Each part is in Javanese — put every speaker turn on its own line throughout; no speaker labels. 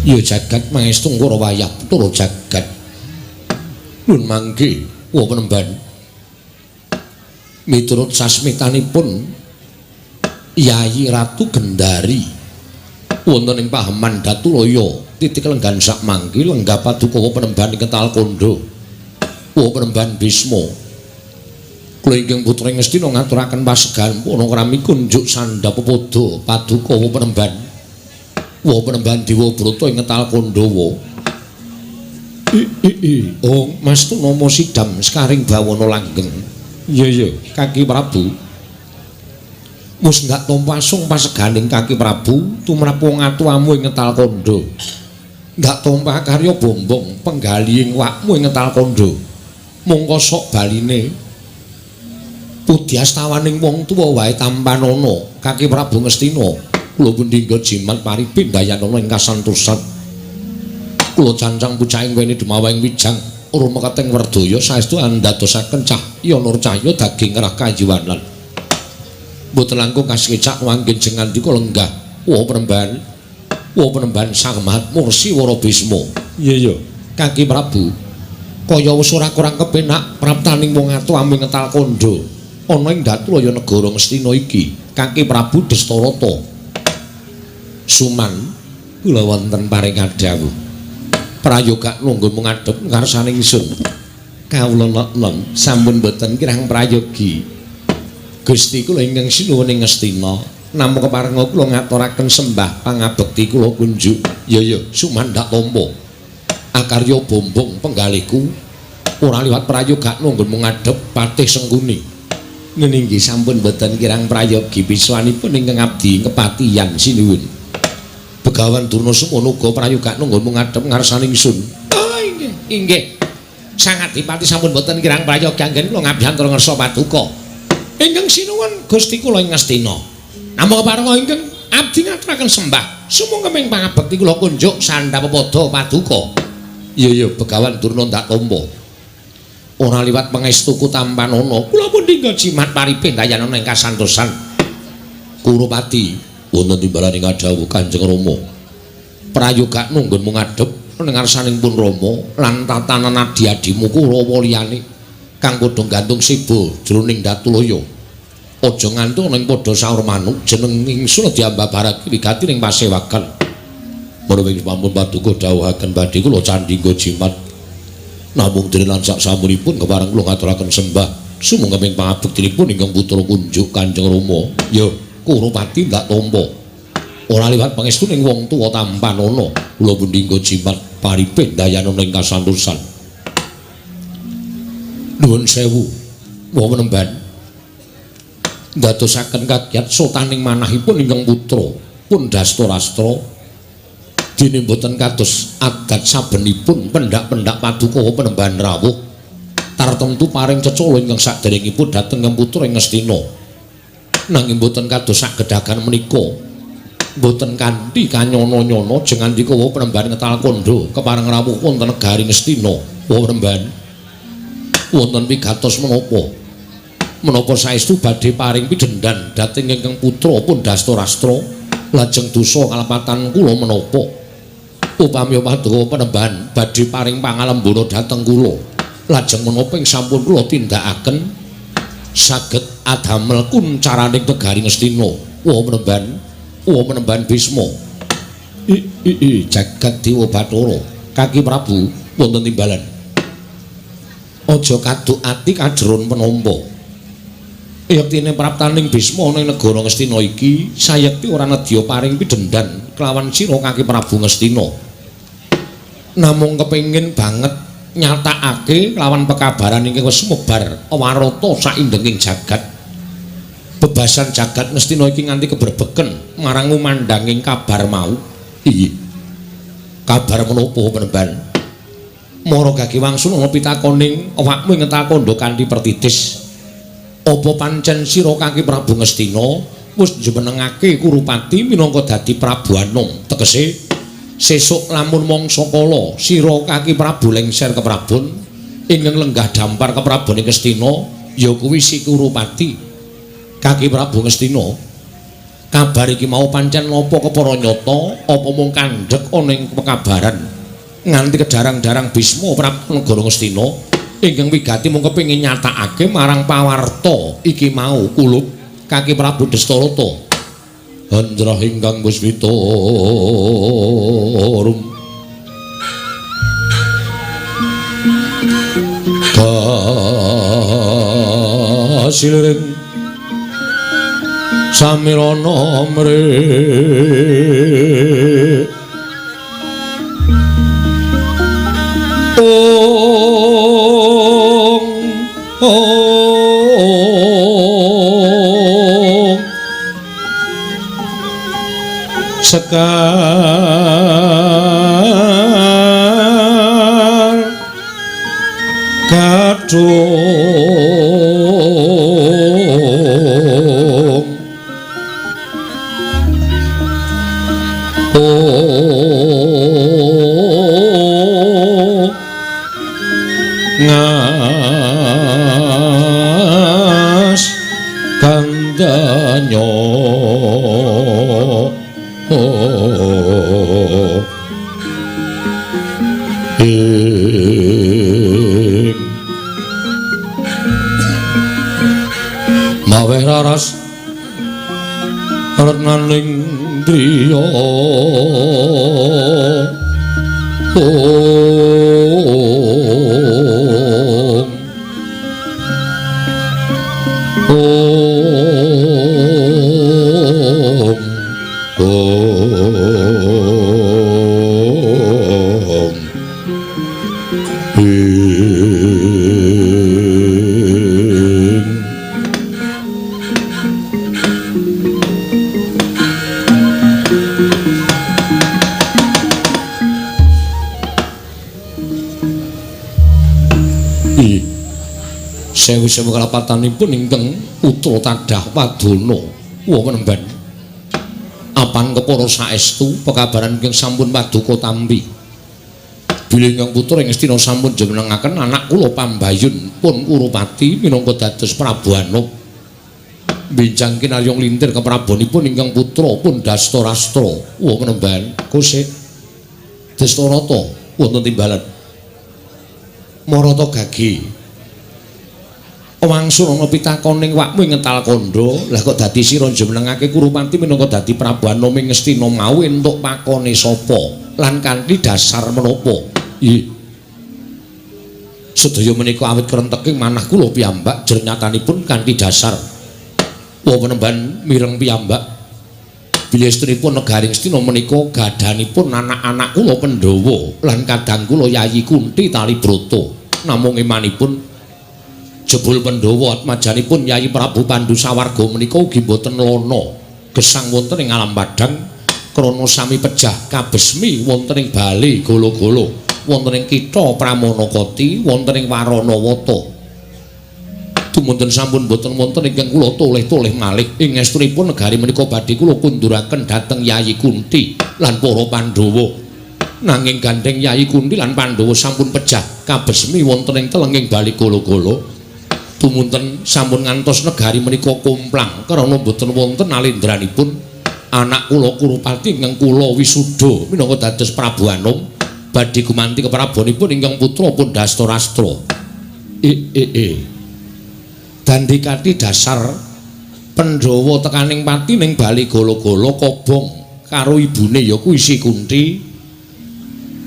Ya jagat mangestu karo wayah turu jagat. Nun mangke wa penemban. Miturut sasmitanipun Yayi Ratu Gendari wonten ing Paheman Datulaya titik lenggan sak mangke lenggah paduka wa penemban ing Ketal Kondo. Wa penemban Bisma. Kula ingkang putra Ngastina ngaturaken pasegan puna krami kunjuk sandhapada paduka wa penemban. Wa penemban Dewa Brata ing Ketal Kondawa. Oh, Mas Tunama Sidam Sekaring Bawana langgeng. Iya, Kaki Prabu. Mus ndak tompasung paseganing Kaki Prabu tumrap wong atuwamu ing Ketal Kondo. Ndak tompah karya bombong penggaliing wakmu ing Ketal Kondo. Mongko sok baline Pudyastawaning wong tuwa wae tampanana Kaki Prabu Ngastina. Kula pundhingga jimat paripin dayanana ing kasantosan. Kula cancang pucahing weni dumawahing wijang urma kateng werdaya saestu andadosaken cahya nur cahya daging ngerah kajiwanan. Mboten langkung kasekecak wanggen jengandika lenggah wa penemban Sang Mahat Mursi Wara Bisma. Iya, Kaki Prabu. Kaya wis ora kurang kepenak praptaning wong atuwamu ing Ketal Kondo. Ana ing Datulaya negara Ngastina iki, Kaki Prabu Destarata. Suman kula wonten paring adhawuh. Prayoga nunggu mengadep ngarsaning ingsun. Kawula non sampun boten kirang prayogi. Gusti kula ingkang sinuwun ing Ngastina, namung keparenga kula ngaturaken sembah pangabekti kula kunjuk. Ya, sumandak tampa. Akarya bombong penggalihku ora liwat prayoga nunggu mengadep Patih Sengkuni. Nggih sampun boten kirang prayogi biswanipun ingkang abdi kepatihan sinuwun. Begawan Durna semono uga prayoga nunggu ngadhep ngarsaning ingsun. Oh, inggih. Sang Adipati sampun boten kirang prayoga anggen kula ngabdiantara ngersa paduka. Ingkang sinuwun Gusti kula ing Ngastina. Namung parenga ingkang abdi ngaturaken sembah. Sumangga ming pangabekti kula kunjuk sandhapada paduka. Iya, Begawan Durna ndak tampa. Ora liwat pangestuku tampanana, kula pundhingga jimat paripin dayanana ing kasantosan. Kurupati wonten timbalan ing adhawuh Kanjeng Rama. Prayoga nunggun ngadhep ning ngarsanipun Rama lan tatanan adi-adimu Kurawa liyane kang padha gantung siba jroning Datulaya. Aja ngantuk ning padha saur manuk jeneng ingsun diambabarake wigati ning pasewakan. Menawi sampun paduka dawuhaken badhe kula candhingga jimat. Namung denelan sak samunipun kepareng kula ngaturaken sembah sumangga ping pangabektinipun ingkang putra kunjuk Kanjeng Rama. Ya Kurupati ndak tampa. Ora liwat pangestuning wong tuwa tampanana, kula pundhingga jimat paripin dayanana ing kasantosan. Nuwun sewu, wa penemban. Ndadosaken kagiat sotaning manahipun ingkang putra pun Dastarastra. Dene boten kados adat sabenipun pendak-pendak paduka penemban rawuh. Tartemtu paring cecala ingkang saderengipun dhateng ing putra ing Ngastina. Nanging boten kados sagedhakan menika. Boten kanthi kanyana-nyana jengandika wa penemban Ketal Kondo kepareng rawuh wonten negari Ngastina. Wa penemban wonten pigatos menapa? Menapa saestu badhe paring pidhendhan dhateng ingkang putra pun Dastarastra lajeng dosa kalepatan kula menapa? Upami paduka penemban badhe paring pangalembana dhateng kula lajeng menapa ing sampun kula tindakaken saged adamel kuncaraning negari Ngastina. Wa penemban Bisma. Jagat Dewa Bathara, Kaki Prabu wonten timbalan. Aja kaduk ati kajeron penampa. Yektine praptaning Bisma ning negara Ngastina iki sayekti ora nedya paring pidhendhan kelawan sira Kaki Prabu Ngastina. Namung kepengin banget nyatakake kelawan pekabaran ingkang wis sumebar awarata saindenging jagat. Bebasan jagat Ngastina iki nganti keberbeken marang umandanging kabar mau. Iya. Kabar menapa penemban? Mara Gage Wangsuna pitakoning awakmu ing Ketal Kondo kanthi pertitis. Apa pancen sira Kaki Prabu Ngastina wis njenengake Kurupati minangka dadi Prabu Anom? Tegese sesuk lamun mangsa kala sira Kaki Prabu lengser keprabon ingkang lenggah dampar keprabon ing Ngastina ya kuwi si Kurupati. Kaki Prabu Ngastina Kabar iki mau pancen napa kepara nyata apa mung kandhek ana ing pekabaran nganti kedarang-darang Bisma Prabu Negara Ngastina ingkang wigati mung kepengin nyatakake marang pawarta iki mau kulub Kaki Prabu Dastarata Handra ingkang Puspita rum Silring Samirana mrih Sekar Gadung Ngas Kandanya Maweh raras renaning driya sewu-sewu kalapatanipun ingkang putra tadah Wadana wonten mben apan kepara saestu pekabaran ingkang sampun paduka tampi bilih ingkang putra ing Astina sampun jumenengaken anak kula Pambayun pun Kurupati minangka dados Prabuana bincang kinarya nglintir keprabonipun ingkang putra pun Dastarastra wonten mben Kosik Dastarata wonten timbalan Marata Gagi wangsul ana pitakoning wakmu ing Ngental Kandha lah kok dadi sira jumenengake Kurupati minangka dadi Prabuana ing Astina mau entuk pakone sapa lan kanthi dasar menapa sedaya menika awit krenteking manah kula piyambak jernyatanipun kanthi dasar wenemban mireng piyambak bilih estrinipun negaring Astina menika gadhanipun anak-anak kula Pandhawa lan kadang kula Yayi Kunti Talibrata namung imanipun jebul Pandhawa atmajanipun Yayi Prabu Pandhu Sawarga menika ugi boten lono gesang wonten ing alam padhang krana sami pejah kabesmi wonten ing bali golo-golo wonten ing kitha Pramanakati wonten ing Waranawata dumunten sampun boten wonten ingkang kula toleh-toleh malih ing estunipun negari menika badhe kula kunduraken dhateng Yayi Kunti lan para Pandhawa nanging gandeng Yayi Kunti lan Pandhawa sampun pejah kabesmi wonten ing telenging bali golo-golo tumunten sampun ngantos negari menika kumplang karana boten wonten alendranipun anak kula Kurupati ingkang kula wisuda minangka dados Prabu Anom badhe gumanti keprabonipun ingkang putra pun Dastarastra dandikati dasar Pandhawa tekaning pati ning bali golo-golo kobong karo ibune ya kuwi Si Kunti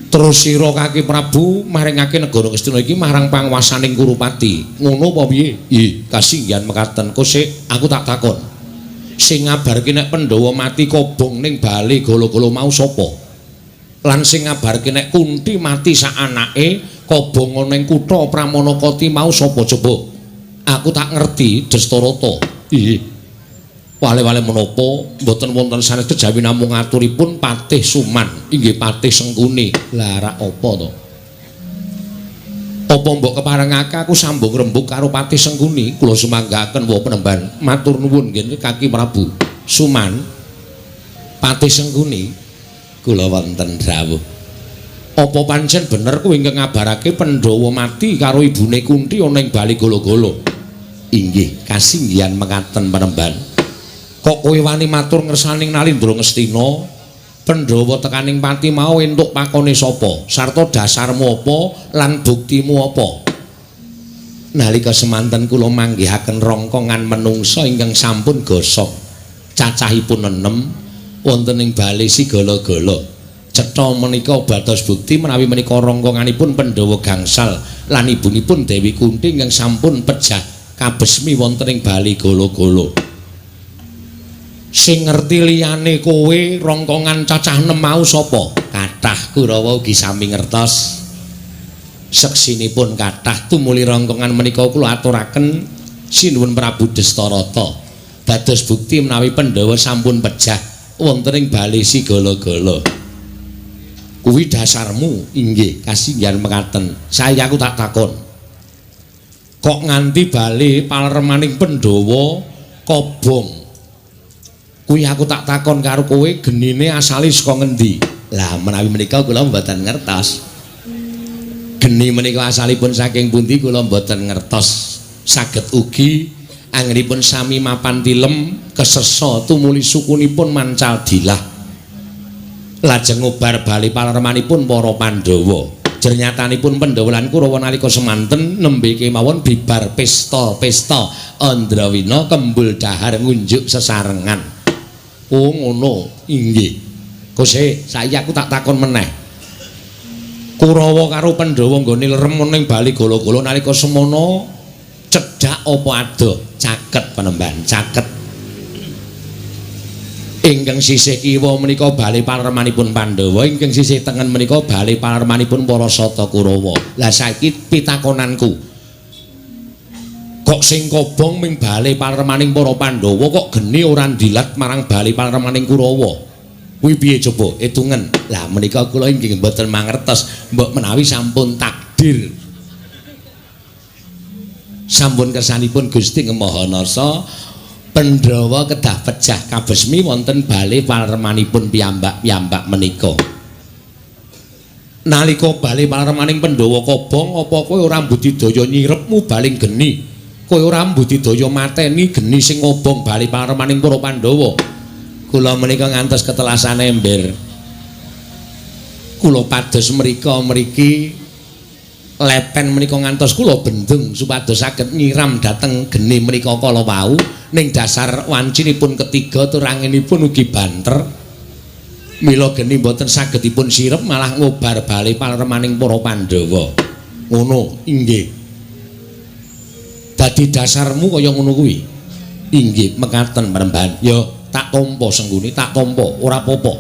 terus sira Kaki Prabu maringake negara Ngastina iki marang panguwasaning Kurupati ngono apa piye? Nggih kasinggihan mekaten Kosik aku tak takon sing ngabarke nek Pandhawa mati kobong ning bali golo-golo mau sapa lan sing ngabarke nek Kunti mati sak anake kobong ana ing kutha Pramanakati mau sapa coba aku tak ngerti Dastarata nggih wale-wale menapa mboten wonten sanes kejawi namung aturipun Patih Suman inggih Patih Sengkuni lah rak apa to apa mbok keparengake aku sambung rembug karo Patih Sengkuni kula sumanggaken wa penemban matur nuwun nggih Kaki Prabu Suman Patih Sengkuni kula wonten dawuh apa pancen bener kowe ingkang ngabarake Pandhawa mati karo ibune Kunti ana ing bali golo-golo inggih kasinggihan mekaten penemban Kok kowe wani matur ngersaning Nalindra Ngastina? Pandhawa tekaning pati mau entuk pakone sapa? Sarta dasarmu apa lan buktimu apa? Nalika semanten kula manggihaken rongkongan menungsa ingkang sampun gosok. Cacahipun 6 wonten ing bali sigala-gala. Cetha menika batos bukti menawi menika rongkonganipun Pandhawa gangsal lan ibunipun Dewi Kunthi ingkang sampun pejah kabesmi wonten ing bali gala-gala. Sing ngerti liyane kowe rongkongan cacah 6 mau sapa? Kathah Kurawa ugi sami ngertos. Seksinipun kathah tumuli rongkongan menika kula aturaken sinuwun Prabu Destarata. Dados bukti menawi Pandhawa sampun pejah wonten ing bali sigala-gala. Kuwi dasarmu inggih kasinggihan mekaten. Saya aku tak takon. Kok nganti bali palermaning Pandhawa kobong? Kuwi aku tak takon karo kowe genine asale saka ngendi? Lah menawi menika kula mboten ngertos. Geni menika asalipun saking pundi kula mboten ngertos. Saged ugi anggenipun sami mapan tilem kesesa tumuli sukunipun mancal dilah. Lajeng ngubar bali palermanipun para Pandhawa. Jernyatanipun Pandhawa lan Kurawa nalika semanten nembe kemawon bibar pesta-pesta Andrawina kembul dahar ngunjuk sesarengan. Oh ngono, inggih. Kose, saiki aku tak takon meneh. Kurawa karo Pandhawa nggone lerem ning bali gala-gala nalika semono cedhak apa ado? Caket Panembahan, caket. Ingkang sisih kiwa menika bali palermanipun Pandhawa, ingkang sisih tengen menika bali palermanipun para Sata Kurawa. Lah saiki pitakonanku. Kok sing kobong ming bali palermaning para Pandhawa kok geni ora ndilat marang bali palermaning Kurawa. Kuwi piye coba etungen. Lah menika kula inggih mboten mangertos, mbok menawi sampun takdir. Sampun kersanipun Gusti Mahanasa Pandhawa kedah pejah kabesmi wonten bali palermanipun piyambak-piyambak menika. Nalika bali palermaning Pandhawa kobong apa kowe ora mbudidaya nyirepmu baling geni? Kowe ora mbudidaya mateni geni sing ngobong bali palermaning para Pandhawa. Kula menika ngantos ketelasan ember. Kula pados mriki lepen menika ngantos kula bendung supados saged nyiram dhateng geni menika kala wau ning dasar wancinipun ketiga tur anginipun ugi banter. Mila geni boten saged dipun sirep malah ngobar bali palermaning para Pandhawa. Ngono, inggih. Dadi dasarmu kaya ngono kuwi. Inggih, mekaten Panembahan. Ya tak tampa sengguni, tak tampa, ora apa-apa.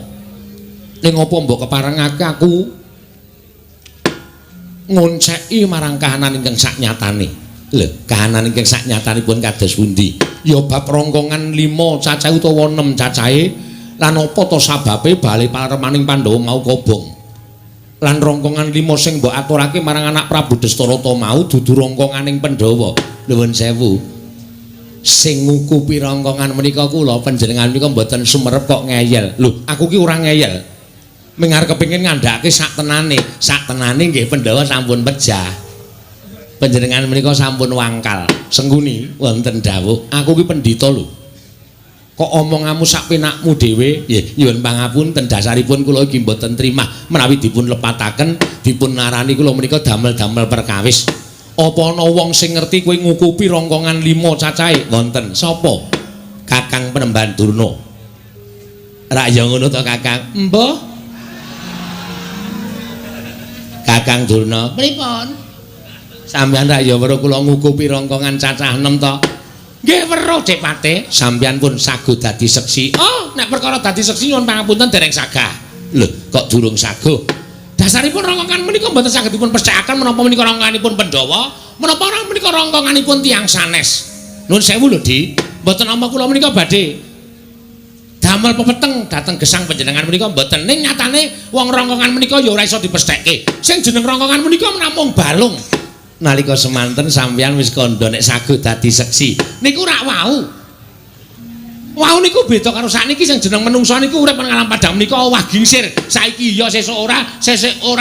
Ning apa mbok keparengake aku ngonceki marang kahanan ingkang saknyatane. Lho, kahanan ingkang saknyatanipun kados pundi? Ya bab rongkongan 5 cacah utawa 6 cacahe lan apa to sababe bali palermaning Pandhawa mau kobong. Lan rongkongan 5 sing mbok aturake marang anak Prabu Destarata mau dudu rongkonganing Pandhawa. Nuwun sewu. Sing ngukupi rongkongan menika kula panjenengan menika mboten sumerep kok ngeyel. Lho, aku ki ora ngeyel. Mengar kepengin ngandhake sak tenane nggih Pandhawa sampun pejah. Panjenengan menika sampun wangkal. Sengguni wonten dawuh, aku ki pendhita lho. Kok omonganmu sak penakmu dhewe? Nggih, nyuwun pangapunten dasaripun kula iki mboten trimah menawi dipun lepataken, dipun narani kula menika damel-damel perkawis. Apa ana wong sing ngerti kowe ngukupi rongkongan 5 cacahe? Wonten. Sapa? Kakang Panembahan Durna. Ra ya ngono to, Kakang? Mbah. Kakang Durna, pripun? Sampeyan ra ya weruh kula ngukupi rongkongan cacah 6 to? Nggih weruh, Dik Pate. Sampeyan pun saguh dadi seksi. Oh, nek perkara dadi seksi nyuwun pangapunten dereng sagah. Lho, kok durung saguh? Dasaripun rongkongan menika mboten saged dipun percakaken menapa menika rongkonganipun Pandhawa, menapa menika rongkonganipun tiyang sanes. Nuwun sewu lho, Dik. Mboten nampa kula menika badhe damel pepeteng dhateng gesang panjenengan menika mboten. Ning nyatane wong rongkongan menika ya ora iso dipesthekke. Sing jeneng rongkongan menika namung balung. Nalika semanten sampeyan wis kandha nek saged dadi seksi. Niku rak wau. Wau niku beda karo sakniki sing jeneng menungsa niku urip nang alam padang menika owah gingsir. Saiki iya sesuk ora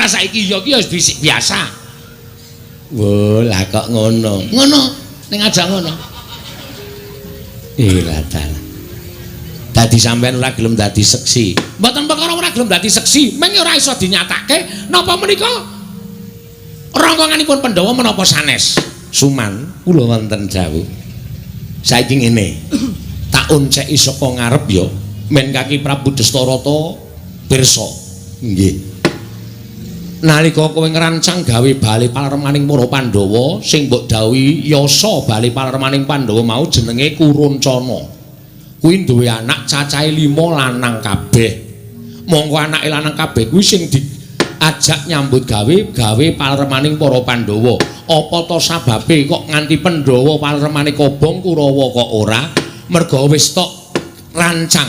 saiki iya ki ya wis biasa. Wo, lah kok ngono. Ngono, ning aja ngono. Ira dalan. Dadi sampean ora gelem dadi seksi. Mboten perkara ora gelem dadi seksi, mengko ora iso dinyatake napa menika rangkonganipun Pandhawa menapa sanes. Suman, kula wonten dawuh. Saiki ngene. Tak unceki saka ngarep ya, men Kaki Prabu Dastarata pirsa. Nggih. Nalika kowe ngrancang gawe bali palermaning para Pandhawa sing mbok dawuhi yasa bali palermaning Pandhawa mau jenenge Kuruncana. Kuwi duwe anak cacahe 5 lanang kabeh. Monggo anake lanang kabeh kuwi sing diajak nyambut gawe palermaning para Pandhawa. Apa to sababe kok nganti Pandhawa palermane Kobong Kurawa kok ora? Merga wis tok rancang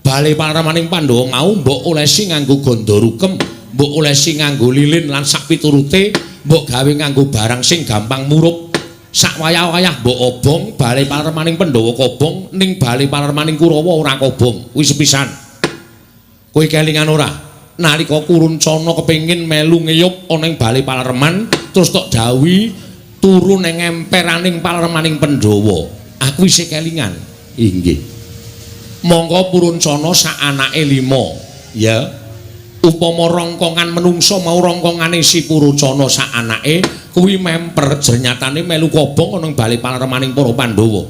bali palermaning Pandhawa mau mbok olesi nganggo gandha rukem. Mbok olesi nganggo lilin lan sak piturute, mbok gawe nganggo barang sing gampang murup. Sak wayah-wayah mbok obong bali palermaning Pandhawa kobong ning bali palermaning Kurawa ora kobong. Kuwi sepisan. Kowe kelingan ora? Nalika Kuruncana kepengin melu ngeyup ana ing bali palerman, terus tok dawuhi turu ning emperaning palermaning Pandhawa. Aku isih kelingan. Inggih. Monggo Kuruncana sak anake 5, ya. Upama rongkongan menungso mau rongkongane si Purucana sak anake kuwi memper jernyatane melu kobong ana ing bali palermaning para Pandhawa.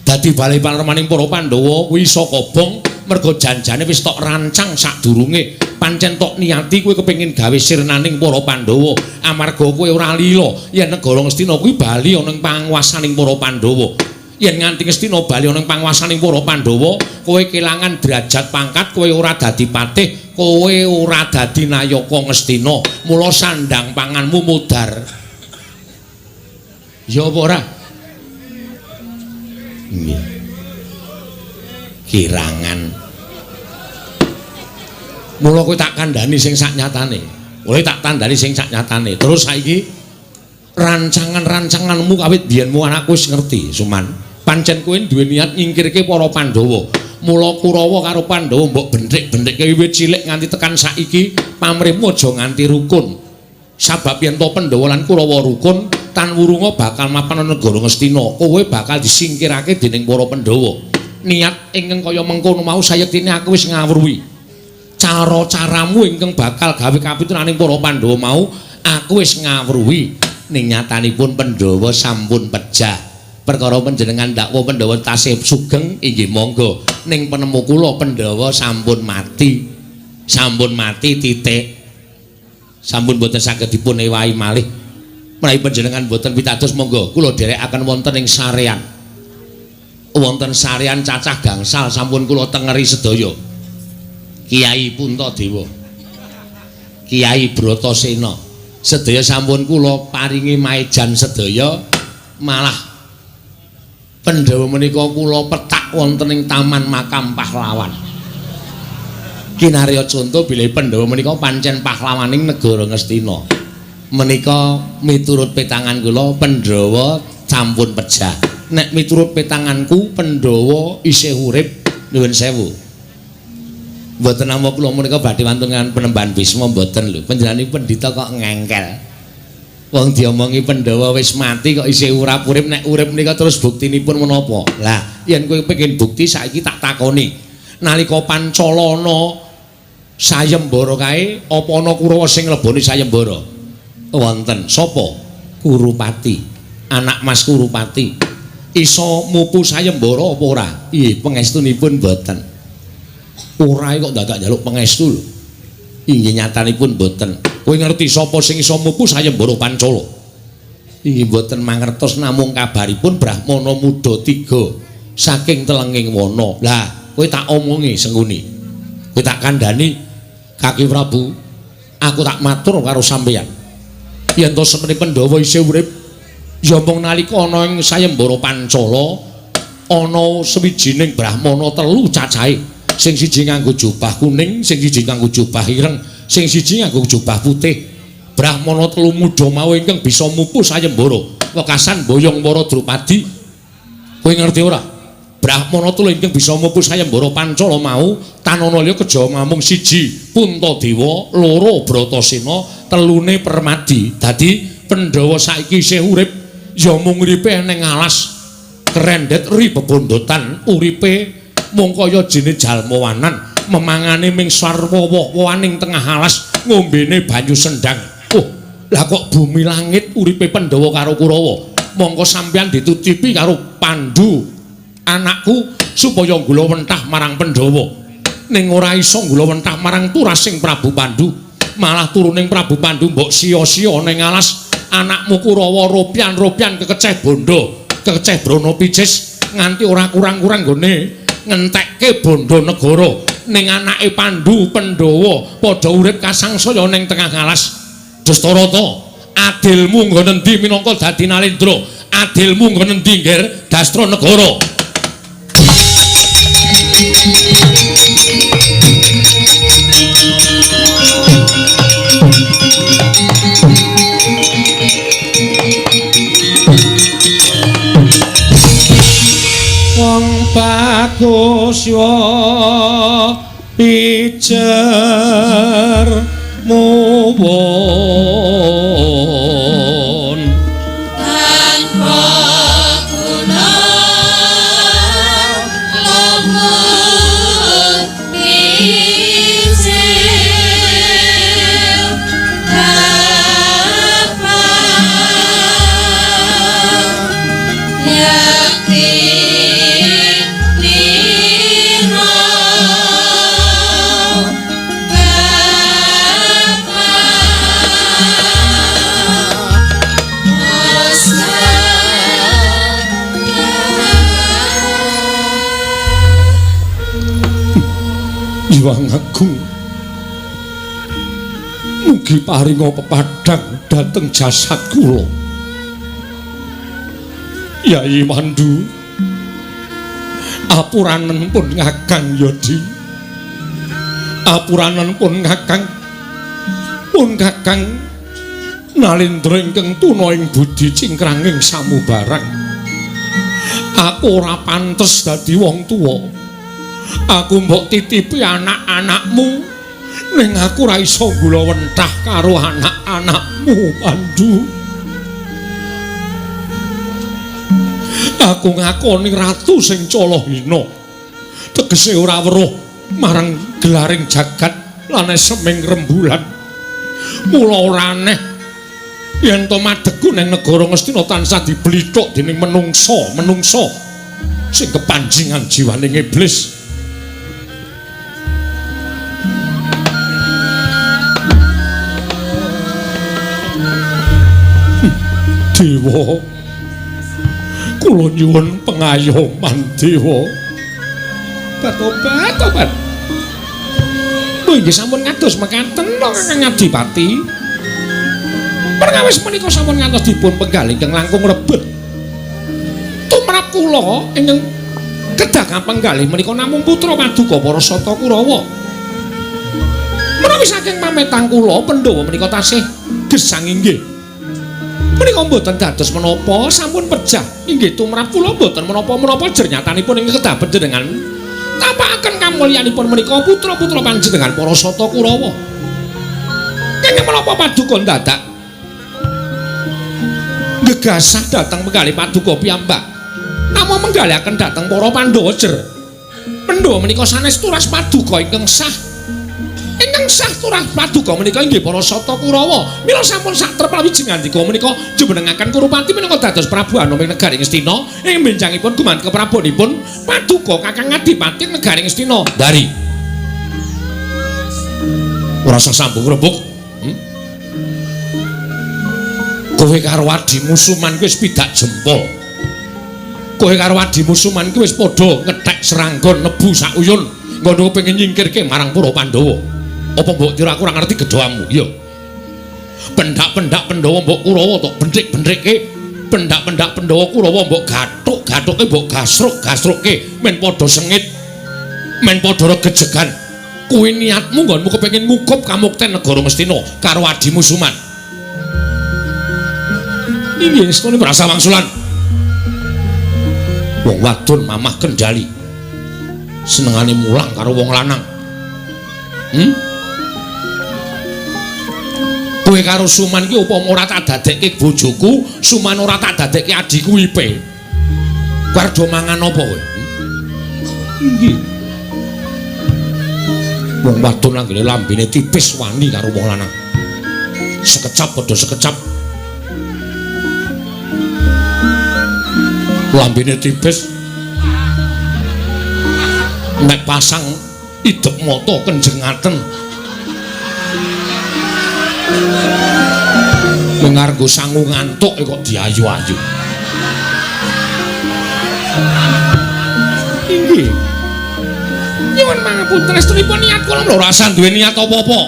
Dadi bali palermaning para Pandhawa kuwi iso kobong merga janjane wis tok rancang sadurunge pancen tok niati kowe kepengin gawe sirnaning para Pandhawa amarga kowe ora lila yen negara Ngastina kuwi bali ana ing panguwasaning para Pandhawa. Yen nganti Ngastina bali ana ing panguwasaning para Pandhawa, kowe kelangan derajat pangkat, kowe ora dadi patih, kowe ora dadi nayaka Ngastina, mula sandang panganmu mudhar. Ya apa ora? Nggih. Kirangan. Mula kowe tak kandhani sing saknyatane. Kowe tak tandani sing saknyatane. Terus saiki rancangan-rancanganmu kawit biyenmu anakku wis ngerti, Suman. Pancen kowe duwe niat nyingkirke para Pandhawa. Mula Kurawa karo Pandhawa mbok bentik-bentikke wiwit cilik nganti tekan saiki pamrihmu aja nganti rukun. Sabab yen to Pandhawa lan Kurawa rukun, tan wurunga bakal mapan ana negara Ngastina. Kowe bakal disingkirake dening para Pandhawa. Niat ingkang kaya mengkono mau sayektine aku wis ngawruhi. Cara-caramu ingkang bakal gawe kapitulaning para Pandhawa mau aku wis ngawruhi. Ning nyatanipun Pandhawa sampun pejah. Perkara panjenengan dakwa Pandhawa tasih sugeng inggih monggo. Ning penemu kula Pandhawa sampun mati. Sampun mati titik. Sampun boten saged dipun ewahi malih. Menawi panjenengan boten pitados monggo kula dherekaken wonten ing sarean. Wonten sarean cacah gangsal sampun kula tengeri sedaya. Kiai Puntadewa. Kiai Bratasena. Sedaya sampun kula paringi maejan sedaya malah Pandhawa menika kula petak wonten ing Taman Makam Pahlawan. Kinarya conto bilih Pandhawa menika pancen pahlawaning negara Ngastina. Menika miturut petangan kula Pandhawa sampun pejah. Nek miturut petanganku Pandhawa isih urip nuwun sewu. Mboten nampa kula menika badhe wonten Penembahan Bisma mboten lho. Panjenenganipun pendhita kok ngengkel. Wong diomongi Pandhawa wis mati kok isih urip-urip, nek urip nika terus buktinipun menapa? Lah, yen kowe pengin bukti saiki tak takoni. Nalika Pancalana sayembara kae, apa ana Kurawa sing ngleboni sayembara? Wonten. Sapa? Kurupati. Anak Mas Kurupati. Iso mupu sayembara apa ora? Nggih, pangestunipun boten. Ora kok dadak njaluk pangestu lho. Inggih nyatanipun boten. Kowe ngerti sapa sing iso mupu sayembara Pancala? Inggih boten mangertos namung kabaripun Brahmana Muda 3 saking telenging wana. Lah, kowe tak omongi senguni. Kowe tak kandhani Kaki Prabu. Aku tak matur karo sampeyan. Yen to semene Pandhawa isih urip, ya mung nalika ana ing sayembara Pancala ana sawijining Brahmana 3 cacahe. Sing siji nganggo jubah kuning, sing siji nganggo jubah ireng, sing siji nganggo jubah putih. Brahmana 3 muda mau ingkang bisa mupu sayembara wekasan boyong para Drupadi. Kowe ngerti ora? Brahmana 3 ingkang bisa mupu sayembara Pancala mau tananalya kejawa namung siji Puntadewa, 2 Bratasena, 3 Permadi. Dadi Pandhawa saiki isih urip ya mung uripe ning alas kerendet ri bebondotan uripe mung kaya jene jalmawanan memangane ming sarwa woh-wohaning tengah alas ngombene banyu sendang. Oh, lah kok bumi langit uripe Pandhawa karo Kurawa. Mongko sampeyan ditutipi karo Pandhu anakku supaya nggulawentah marang Pandhawa. Ning ora iso nggulawentah marang turasing Prabu Pandhu, malah turuning Prabu Pandhu mbok sia-sia ning alas. Anakmu Kurawa ropyan-ropyan kekeceh bondo, kekeceh brono pijes nganti ora kurang-kurang nggone ngentekke bondo negara. Ning anake Pandhu Pandhawa padha urip kasangsaya ning tengah alas. Dastarata, adilmu nggon endi minangka dadi Nalendra? Adilmu nggon endi Ngger Dastra Negara? Wong bagus yo pijer muwon
tanpa guna lemut pijer apa yakti
Hyang Agung, mugi paringa pepadhang dhateng jasad kula. Yayi Mandhu, apurananipun Kakang Yodi, apurananipun Kakang Nalendra ingkang tuna ing budi cingkranging samubarang. Aku ora pantes dadi wong tuwa. Aku mbok titipi anak-anakmu ning aku ora iso nggulawentah karo anak-anakmu Pandhu. Aku ngakoni ratu sing cala hina, tegese ora weruh marang gelaring jagat lan seming rembulan. Mula ora aneh yen to madegku ning negara Ngastina tansah diblithuk dening menungsa sing kepanjingan jiwaning iblis. Dewa, kula nyuwun pengayoman Dewa. Tobat. Nggih sampun ngados mekaten Kakang Adipati. Perkawis menika sampun ngantos dipun penggal ingkang langkung rebet. Tumrap kula ingkang kedah penggalih menika namung putra Paduka Parasata Kurawa. Menawi saking pametang kula Pandhawa menika tasih gesang inggih. Menika mboten dados menapa sampun pejah. Inggih tumrap kula mboten menapa-menapa jernyatanipun ing kedah panjenengan. Tapakaken kamulyanipun menika putra-putra panjenengan Parasata Kurawa. Kenging menapa Paduka dadak gegasah dhateng penggalih Paduka piyambak. Namung menggalihaken dhateng para Pandhawa jer. Pandhawa menika sanes turas Paduka ingkang sah. Ingkang sah turah Paduka menika inggih Parasata Kurawa. Mila sampun sak terpawijing andika menika jumenengaken Kurupati menika dados Prabu Anom ing negari Ngastina ing benjangipun gumanti keprabonipun Paduka Kakang Adipati negari Ngastina. Dari ora sambung rebuk. Kowe karo adimu Suman wis pidak jempol. Kowe karo adimu Suman wis padha ngethek seranggon nebu sak uyun ngono pengen nyingkirke marang para Pandhawa. Apa mbok kira aku ora ngerti gedhamu? Ya. Pendak-pendak Pandhawa mbok Kurawa tok bendrik-bendrikke. Pendak-pendak Pandhawa Kurawa mbok gathuk-gathuke mbok gasruk-gasrukke men padha sengit. Men padha regejegan. Kuwi niatmu nggonmu kepengin ngukup kamukten negara Ngastina karo adimu Suman. Inggih stone merasa wangsulan. Wong wadon mamah kendali. Senengane mulang karo wong lanang. Kowe karo Suman ki upama ora tak dadekke bojoku, Suman ora tak dadekke adiku ipe. Kowe arep mangan apa kowe? Inggih. Wong wadon anggere lambene tipis wani karo wong lanang. Sekecap padha sekecap. Lambene tipis. Nek pasang idep mata kenjengaten. Mengargo sangu ngantuk kok diayu-ayu. Inggih. Nyuwun pangapunten estunipun niat kula lho rasa duwe niat apa-apa.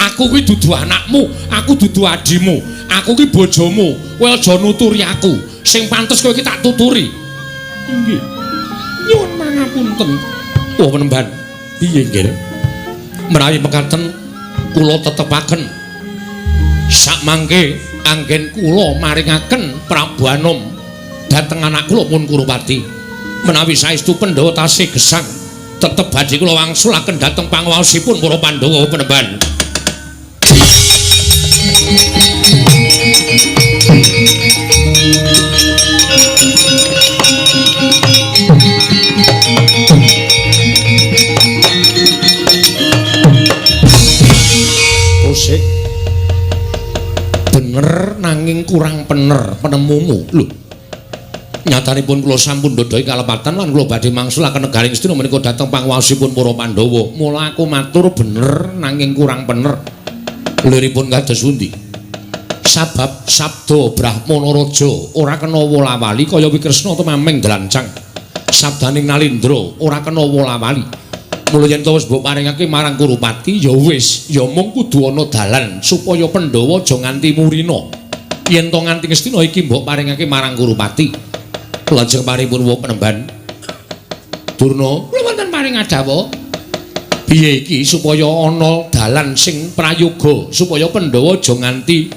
Aku kuwi dudu anakmu, aku dudu adimu, aku kuwi bojomu. Kowe aja nuturi aku. Sing pantes kowe iki tak tuturi. Inggih. Nyuwun pangapunten. Oh penemban. Piye nggih? Menawi mekaten kula tetepaken sakmangke anggen kula maringaken Prabu Anom dhateng anak kula pun Kurupati. Menawi saestu Pandhawa tasih gesang tetep badhe kula wangsulaken dhateng panguwasipun para Pandhawa penemban. Kosek bener nanging kurang pener penemumu lho. Nyatanipun kula sampun ndodhohi kalepatan lan kula badhe mangsulaken negaring Astina menika dhateng panguwasipun para Pandhawa. Mula aku matur bener nanging kurang pener. Liripun kados pundi? Sabab sabda Brahmana Raja ora kena wola-wali kaya Wikresna temameng dlancang. Sabdaning Nalindra ora kena wola-wali. Mula yen to wis mbok paringake marang Kurupati ya wis, ya mung kudu ana dalan supaya Pandhawa aja nganti murina. Yen to nganti Ngastina iki mbok paringake marang Kurupati. Lajeng paripun wa penemban. Durna, kula wonten paring adawa. Piye iki supaya ana dalan sing prayoga supaya Pandhawa aja nganti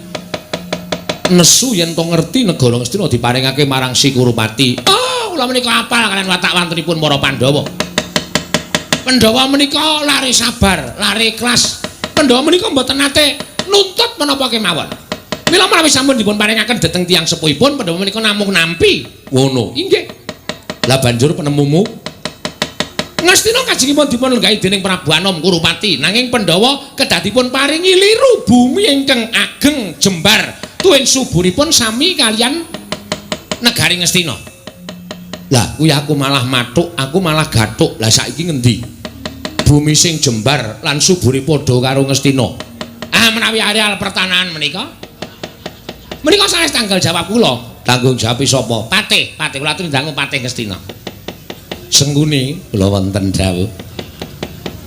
nesu yen to ngerti negara Ngastina diparingake marang si Kurupati. Oh, kula menika apal kalian watak wantenipun para Pandhawa. Pandhawa menika lare sabar, lare ikhlas. Pandhawa menika mboten nate nuntut menapa kemawon. Mila menawi sampun dipun paringaken dhateng tiyang sepuhipun, Pandhawa menika namung nampi. Ngono. Inggih. Lah banjur penemumu Ngastina kajengipun dipun lenggahi dening Prabu Anom Kurupati, nanging Pandhawa kedah dipun paringi liru bumi ingkang ageng jembar tuwin suburipun sami kaliyan negari Ngastina. Lah kuwi aku malah mathuk, aku malah gathuk. Lah saiki ngendi? Bumi sing jembar lan subure padha karo Ngastina. Ah menawi areal pertanahan menika sanes tanggal jawab kula. Tanggung jawab sapa? Patih, Patih kula aturi dangu Patih Ngastina. Sengkune kula wonten dawuh.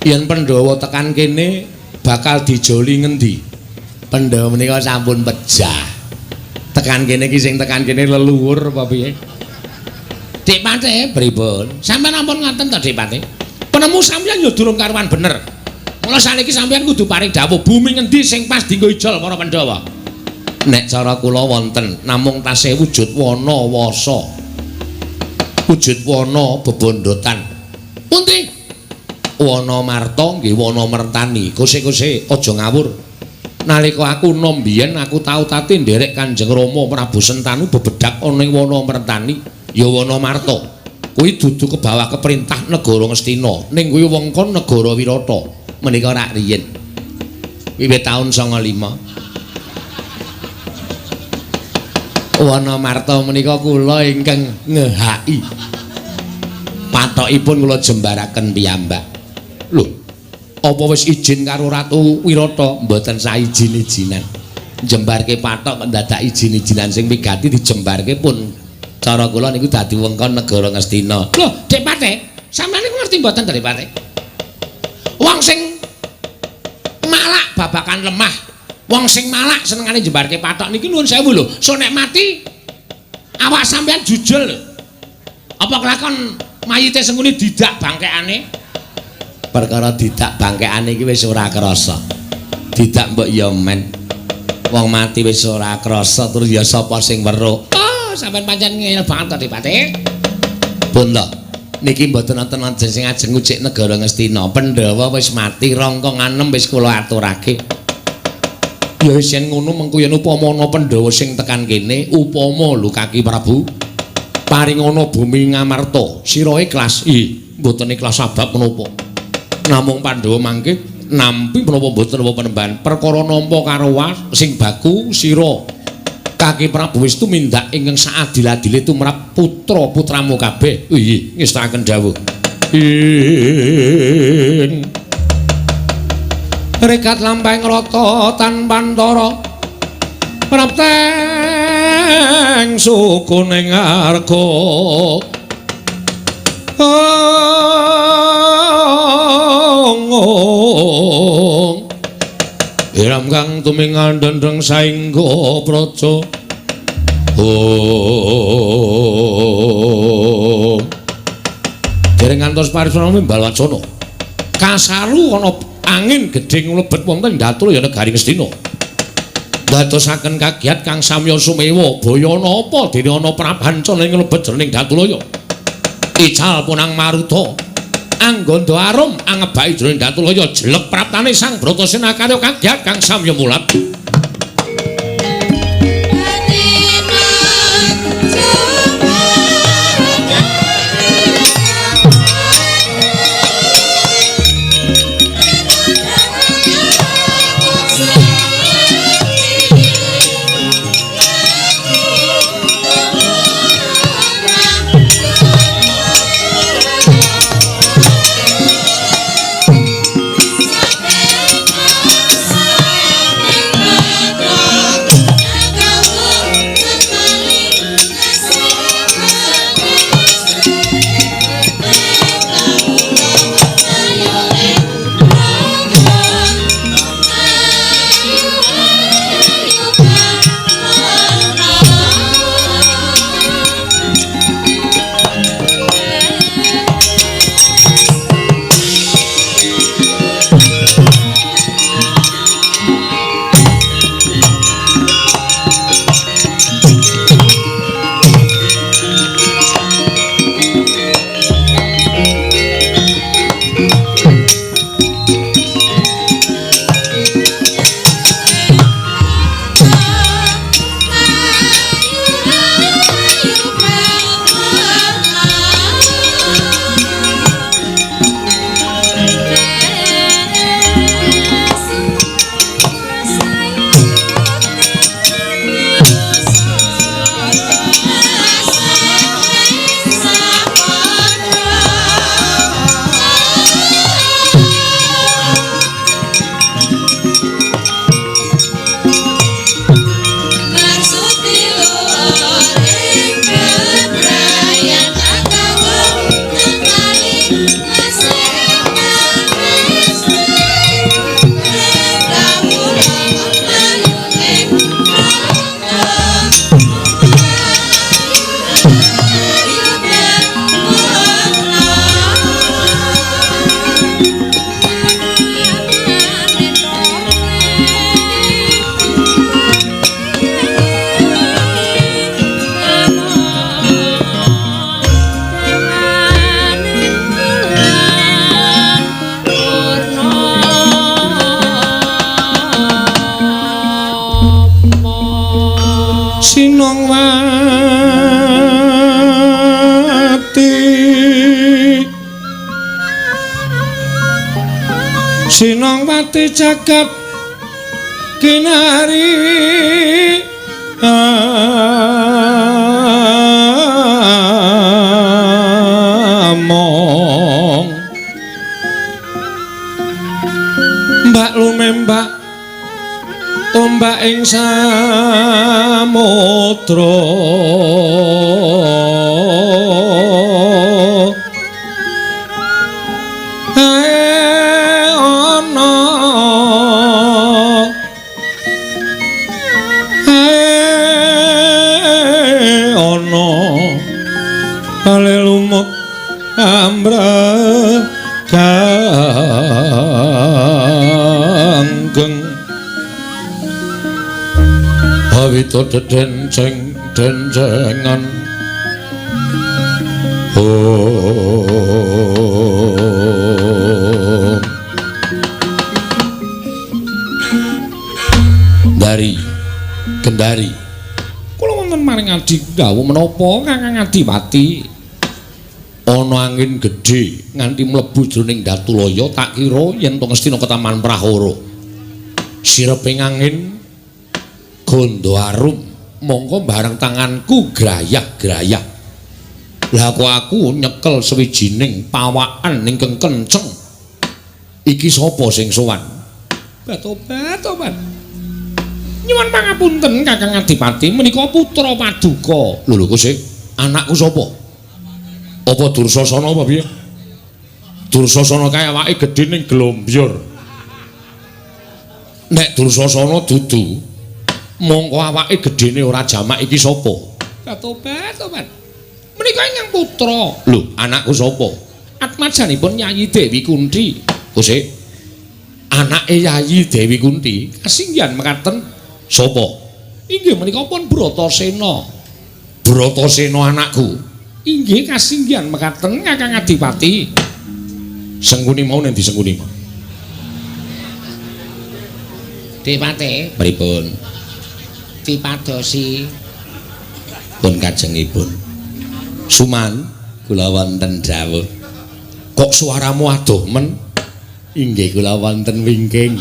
Yen Pandhawa tekan kene bakal dijoli ngendi? Pandhawa menika sampun pejah. Tekan kene iki sing tekan kene leluhur apa piye? Dik Patih pripun? Sampeyan ampun ngoten to Dik Patih? Penemu sampeyan ya durung karuan bener. Mula saniki sampeyan kudu paring dawuh bumi ngendi sing pas dienggo ijol para Pandhawa. Nek cara kula wonten namung tasih wujud wana wasa. Wujud wana bebondotan. Pundi? Wana Marta nggih wana mertani. Kose-kose aja ngawur. Nalika aku nom biyen aku tau tate nderek Kanjeng Rama Prabu Sentanu bebedak ana ing wana mertani. Ya wana Marta. Kuwi dudu kebawah keperintah negara Ngastina, ning kuwi wengkon negara Wirata. Menika rak riyin. Wiwit taun 95. Wana Marta menika kula ingkang ngehaki. Patokipun kula jembaraken piyambak. Lho, apa wis izin karo Ratu Wirata? Mboten saijin-ijinan. Jembarke patok mendadak izin-ijinan sing wigati dijembarke pun cara kula niku dadi wengkon negara Ngastina. Lho, Dik Patih, sampeyan niku ngerti mboten Dik Patih? Wong sing malak babakan lemah, wong sing malak senengane jembarke patok niki nuwun sewu lho. So nek mati awak sampeyan jujul lho. Apa kelakon mayite sengune didak bangkekane? Perkara didak bangkekane iki wis ora krasa. Didak mbok ya men. Wong mati wis ora krasa terus ya sapa sing weruh? Sampeyan pancen ngeyel banget to Dik Patih. Pun lho, niki mboten wonten sing ajeng ngucik negara Ngastina. Pandhawa wis mati, rangka nganem wis kula aturake. Ya wis yen ngono mengko yen upama ana Pandhawa sing tekan kene, upama lho Kaki Prabu paring ana bumi Ngamarta, sira ikhlas. mboten ikhlas sabab menapa. Namung Pandhawa mangke nampi menapa mboten apa penembahan perkara nampa karo sing baku sira Kaki Prabu wis tumindak ingkang saadil-adile tumrap putra-putramu kabeh. Nggih, ngestaken dawuh. Rekat lampahing rata tanpa antara prapteng sukuning arga. Iram kang tumingan dendeng saengga praja. Dereng ngantos pariswana mimbal wacana. Kasaru ana angin gedhe mlebet wonten Datul ya negari Ngastina. Dadosaken kagiat kang samya sumewa baya napa dene ana prabancana ing mlebet jroning Datulaya. Ical punang maruta angganda arum angebaki jroning Datulaya jelek praptane Sang Bratasena karya kagiat kang samya mulat. Sinongwati jagat kinari among mbak lumembak tombak ing samudra ambraganggeng bawita denceng dencengan Gendari kula wonten maring adi dawuh menapa Kakang Adiwati ana angin gedhe nganti mlebu jroning Datulaya tak kira yen to Ngastina ketaman prahara sireping angin gondo arum mongko bareng tanganku grayah-grayah lah kok aku nyekel sewijining pawakan ingkang kenceng iki sapa sing sowan Batobat nyuwun pangapunten Kakang Adipati menika putra Paduka lho kok sik anakku sapa apa Dursasana apa piye Dursasana kae awake gedhe ning glombyur nek Dursasana dudu mongko awake gedhene ora jamak iki sapa Batobat menika ingkang putra lho anakku sapa atmajanipun Yayi Dewi Kunthi kok sik anake Yayi Dewi Kunthi kasinggihan mekaten sapa inggih menika pun Bratasena anakku inggih kasinggihan mekaten Kakang Adipati sengguni mau nek disengguni mau Dipate pripun dipadosi pun kajengipun Suman kula wonten dawuh kok suaramu adoh men inggih kula wonten wingking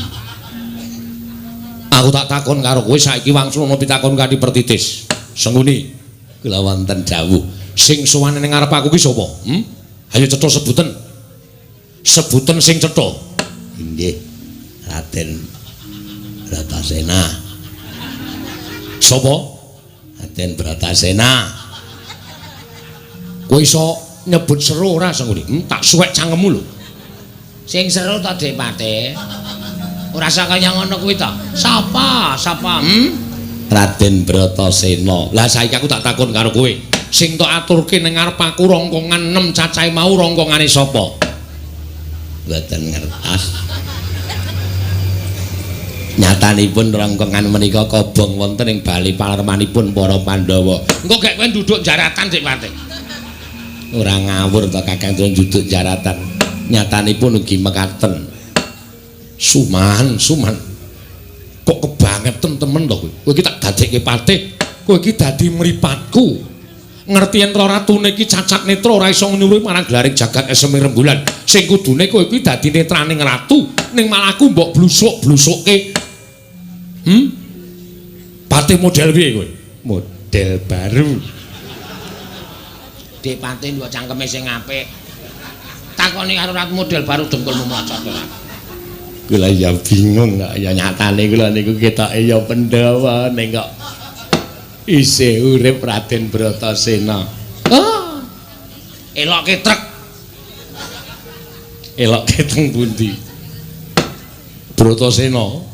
aku tak takon karo kowe saiki wangsul ana pitakon kanthi pertitis sengguni kula wonten dawuh sing sowan ning ngarep aku ki sapa ayo cetha sebuten sing cetha inggih Raden Bratasena sapa Raden Bratasena kowe iso nyebut seru ora sengguni tak suwek cangkemmu lho sing seru ta Dipate ora usah kaya ngono kuwi ta sapa Raden Bratasena lah saiki aku tak takon karo kowe sing tok aturke ning ngarep aku rongkongan 6 cacahe mau rongkongane sapa mboten ngertos nyatanipun rongkongan menika kobong wonten ing bali palermanipun para Pandhawa engko gek kowe duduk jaratan Dipate ora ngawur to Kakang duduk jaratan nyatanipun ugi mekaten Suman kok kebangetan temen to kowe iki tak dadekke patih kowe iki dadi mripatku ngerti yen ratune iki cacat netra ora iso nyuruhi marang glaring jagat eseme rembulan sing kudune kowe iki dadi netraning ratu ning malah aku mbok blusuk-blusukke patih model piye kowe model baru Dipate mbok cangkeme sing apik takoni karo ratu model baru dengkulmu mocot ora kula ya bingung kok ya nyatane kula niku ketoke ya Pandhawa ning kok isih urip Raden Bratasena eloke trek eloke teng pundi Bratasena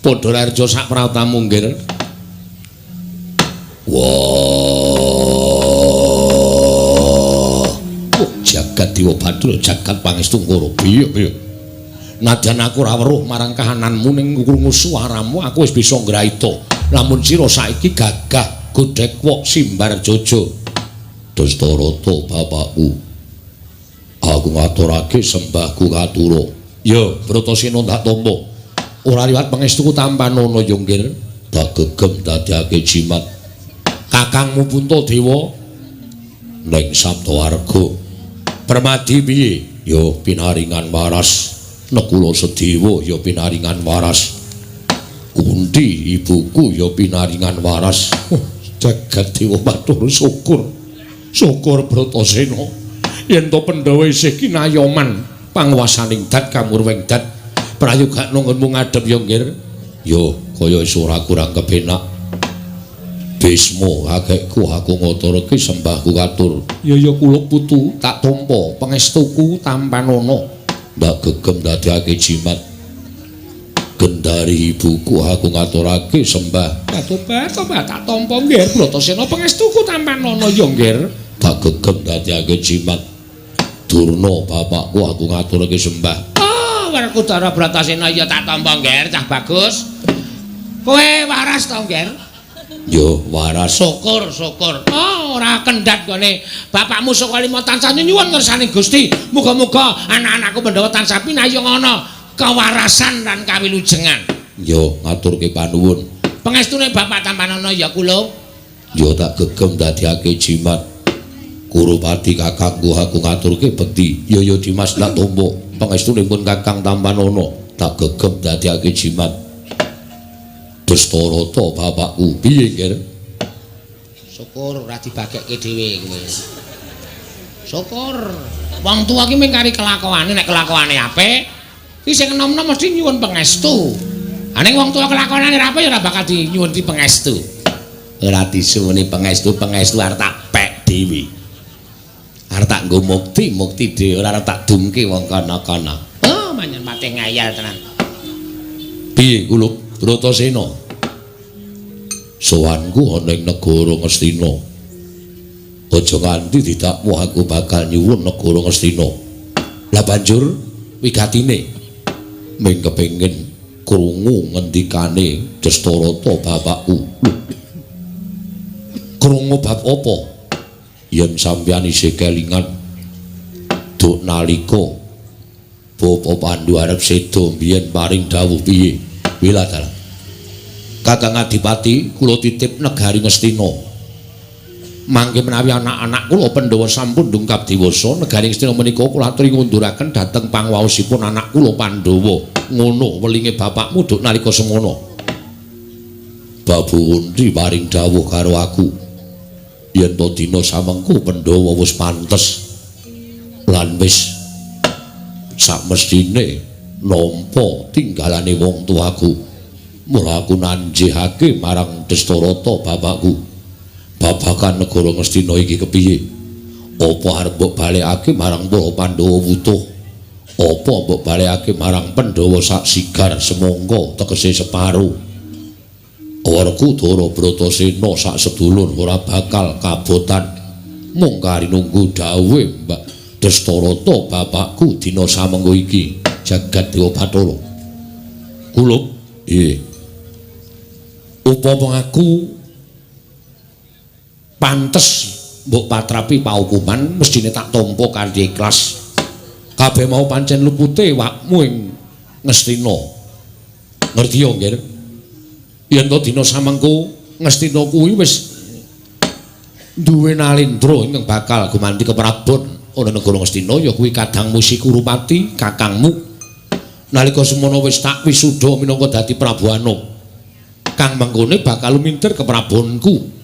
padha raja sak pratamu nggir jagat Dewa Bathara jagat pangestu karo piye nadyan aku ora weruh marang kahananmu ning krungu suaramu aku wis bisa ngraita lamun sira saiki gagah godhek wok simbar jojo Dastarata bapakku aku ngaturake sembahku katura ya Bratasena tak tampa ora liwat pangestuku Tampanana ya nggir tak gegem dadekake jimat kakangmu Puntadewa ning Saptawarga permadi piye ya pinaringan waras Nekula Sedewa ya pinaringan waras Kunthi ibuku ya pinaringan waras jagat Dewa Bathara syukur Bratasena yen to Pandhawa isih kinayoman panguwasaning dat kamurweng dat prayogakna ngonmu ngadhep ya nggir ya kaya wis ora kurang kepenak Bisma kakekku aku ngaturake sembahku katur ya kula putu tak tampa pangestuku Tampanana ndak gegem dadekake jimat gendari ibuku aku ngaturake sembah Batobat tak tampa nggih Bratasena pangestuku Tampanana ya nggih tak gegem dadekake jimat Durna bapakku aku ngaturake sembah Werkudara Bratasena ya tak tampa nggih cah bagus kowe waras to nggih yo waras syukur ora kendhat gone bapakmu saka lima tansah nyuwun ngersani Gusti muga-muga anak-anakku Pandhawa tansah pinayung ana kewarasan lan kawilujengan yo ngaturke panuwun pangestune Bapak Tampanana ya kula yo tak gegem dadekake jimat Kurupati kakangku aku ngaturke bekti Yaya Dimas lak tombo pangestunipun Kakang Tambanana tak gegem dadiake jimat Dastarata bapakku piye Nger syukur ora dibagekke dhewe kowe syukur wong tuwa ki mung kari kelakuane nek kelakuane apik ki sing enom-enom mesti nyuwun pangestu aning wong tuwa kelakuane ora apik ya ora bakal dinyuwun pangestu ora disuwuni pangestu arep tak pek dhewe arep tak nggo mukti dhewe ora arep tak dumke wong kana-kana oh manyen pate ngayal tenan piye kula Bratasena sowanku ana ing negara Ngastina aja nganti didakmu aku bakal nyuwun negara Ngastina lah banjur wigatine ming kepengin krungu ngendikane Dastarata bapakku krungu bab apa yen sampeyan isih kelingan duk nalika Bapak Pandhu arep sedo biyen paring dawuh piye wiladal Kakang Adipati kula titip negari Ngastina mangke menawi anak-anak kula Pandhawa sampun ndungkap dewasa negari Ngastina menika kula aturi ngunduraken dhateng pangwaosipun anak kula Pandhawa ngono welinge bapakmu duk nalika semono Babu Undi paring dawuh karo aku yen to dina samengko Pandhawa wis pantes lan wis sakmestine nampa tinggalane wong tuaku mula aku nanjihake marang Dastarata bapakku babagan negara Ngastina iki kepiye apa arep mbok balekake marang para Pandhawa wutuh apa mbok balekake marang Pandhawa sak sigar semangka tegese separo Werkudara Bratasena sak sedulur ora bakal kabotan mung kari nunggu dawuhe Mbak Dastarata bapakku dina samengko iki jagat Dewa Bathara kula upama aku pantes mbok patrapi paukuman mestine tak tampa kanthi ikhlas kabeh mau pancen lupute wakmu ing Ngastina ngerti yo nggih yen to dina samengko Ngastina kuwi wis duwe nalendra ingkang bakal gumanti keprabon ana negara Ngastina ya kuwi kadangmu Si Kurupati kakangmu nalika semono wis tak wisuda minangka dadi Prabu Anom kang mangkone bakal lumintir keprabonku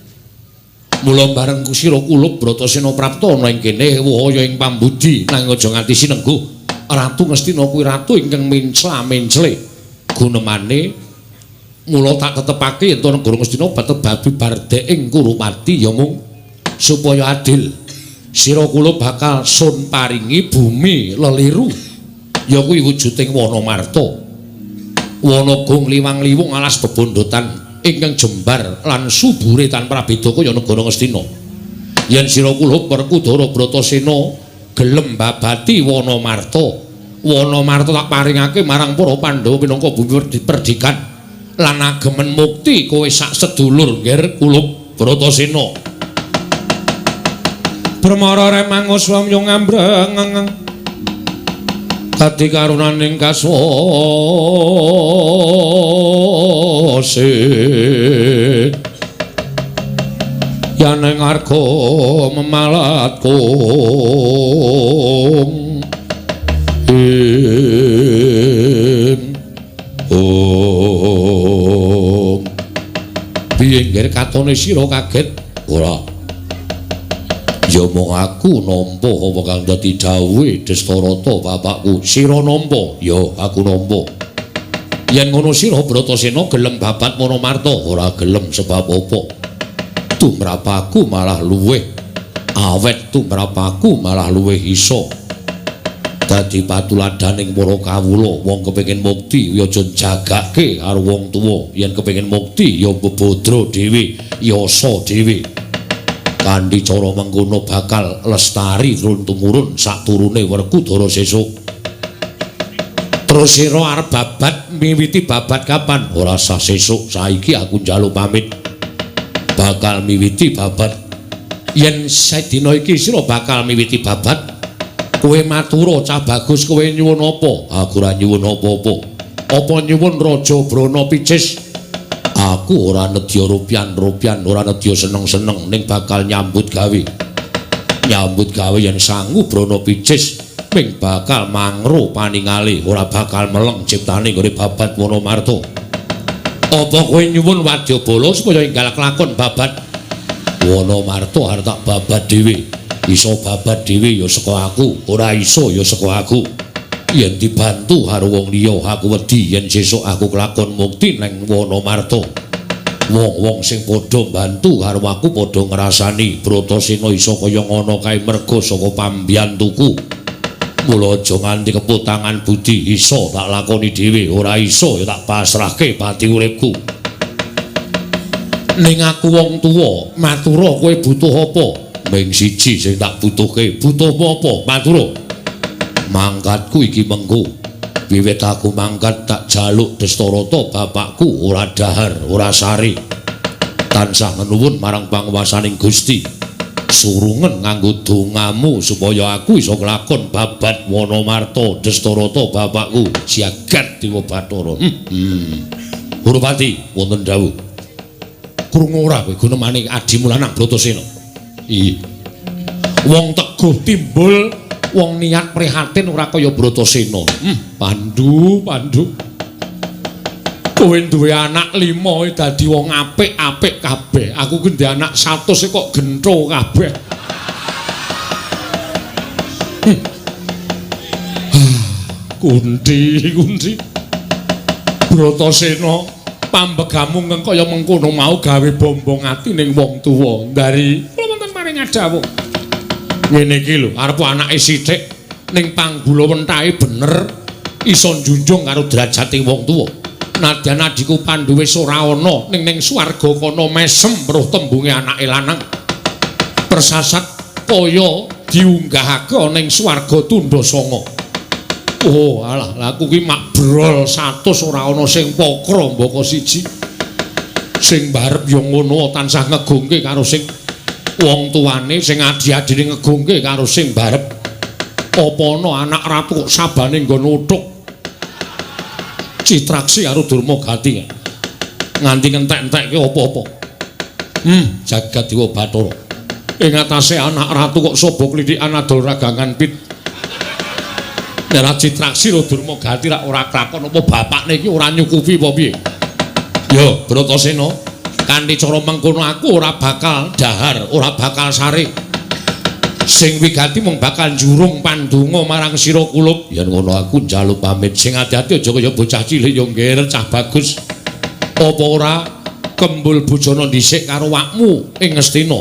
mula bareng sira kulup Bratasena prapta ana ing kene wahaya ing pambudi nanging aja nganti sinengguh Ratu Ngastina kuwi ratu ingkang mencla-mencle gunemane mula tak tetepake yen to negara Ngastina batet babi bardhek ing Kurupati ya mung supaya adil sira kulup bakal sun paringi bumi leliru ya kuwi wujuding wana marta wana gong liwang-liwung alas bebondotan ingkang jembar lan subure tanpa beda kaya negara Ngastina yen sira kulup Werkudara Bratasena gelem babati wana marta tak paringake marang para Pandhawa minangka bumi perdikan lan agemen mukti kowe sak sedulur Nger kulup Bratasena Brahmara remang swamya ngambreng Kati karunaning kasose yaneng arga memalatkum piye nggih katone sira kaget ora ya mung aku nampa apa kang dadi dawuhe Dastarata bapakku sira nampa ya aku nampa yen ngono sira Bratasena gelem babat Monomarta ora gelem sebab apa tumrapaku malah luweh awet tumrapaku malah luweh isa dadi patuladaning para kawula wong kepengin mukti ya aja jagake karo wong tuwa yen kepengin mukti ya bebodro dhewe yasa dhewe kanthi cara mengkono bakal lestari turun-tumurun saturune Werkudara sesuk. Terus sira arep babat miwiti babat kapan? Ora sah sesuk, saiki aku njaluk pamit. Bakal miwiti babat. Yen sedina iki sira bakal miwiti babat, kowe matura cah bagus kowe nyuwun apa? Aku ora nyuwun apa-apa. Apa nyuwun Raja Brana Picis? Aku ora nedya rupian, ora nedya seneng-seneng ning bakal nyambut gawe. nyambut gawe yen sangu Brana Picis ping bakal mangro paningali ora bakal meleng ciptane nggone babat Wonomarta. Apa kowe nyuwun Wadyabala supaya enggal kelakon babat Wonomarta arep tak babat dhewe. Iso babat dhewe ya saka aku, ora iso ya saka aku. Yen dibantu karo wong liya aku wedi yen sesuk aku kelakon mukti nang Wonomarta. Wong-wong sing padha bantu karo aku padha ngrasani Bratasena iso kaya ngono kae merga saka pambiyantuku. Mula aja nganti keputangan budi, iso tak lakoni dhewe, ora iso ya tak pasrahke pati uripku. Ning aku wong tuwa, matura kowe butuh apa? Ming siji sing tak butuhke, butuh apa? Matura. Mangkatku iki mengko. Wiwit aku mangkat tak jaluk Dastarata bapakku ora dahar, ora sari. Tansah nuwun marang panguwasaning Gusti. Surungen nganggo dongamu supaya aku iso nglakon babat Wonomarta Dastarata bapakku jagat Dewa Bathara. Hurupati wonten dawuh. Krungu ora kowe gunemane adimu lanang Bratasena? Iya. Wong teguh timbul, wong niat prihatin ora kaya Bratasena. Pandu. Kowe duwe anak 5 dadi wong apik-apik kabeh. Aku ki ndek anak 100 kok gentho kabeh. Kunti. Bratasena, pambegamu kaya mengkono mau gawe bombong ati ning wong tuwa. Dari kula wonten maring dawuh. Ngene iki lho, arep anake sithik ning panggula wentahe bener iso njunjung karo derajate wong tuwa. Nadyan adiku Pandhu wis ora ana ning swarga kana mesem weruh tembunge anake lanang. Persasat kaya diunggahake ning swarga Tundasanga. Oh, alah, aku ki mak brol 100 ora ana sing pakra mbaka siji. Sing barep ya ngono tansah ngegungke karo sing wong tuane, sing adi-adine ngegungke karo sing barep. Apa ana anak ratu kok sabane nggon uthuk Citraksi karo Durmagati nganti ngentek-entekke apa-apa. Jagat Dewa Bathara. Ing atase anak ratu kok sobo klithikan adol ragangan pit. Nek Citraksi karo Durmagati rak ora klakon apa bapakne iki ora nyukupi apa piye? Ya, Bratasena, kanthi cara mengkono aku ora bakal dahar, ora bakal sare. Sing wigati mung bakal njurung pandonga marang sira kulup. Yen ngono aku njaluk pamit. Sing ati-ati aja kaya bocah cilik ya ngger cah bagus. Apa ora kembul bojana dhisik karo wakmu ing Ngastina?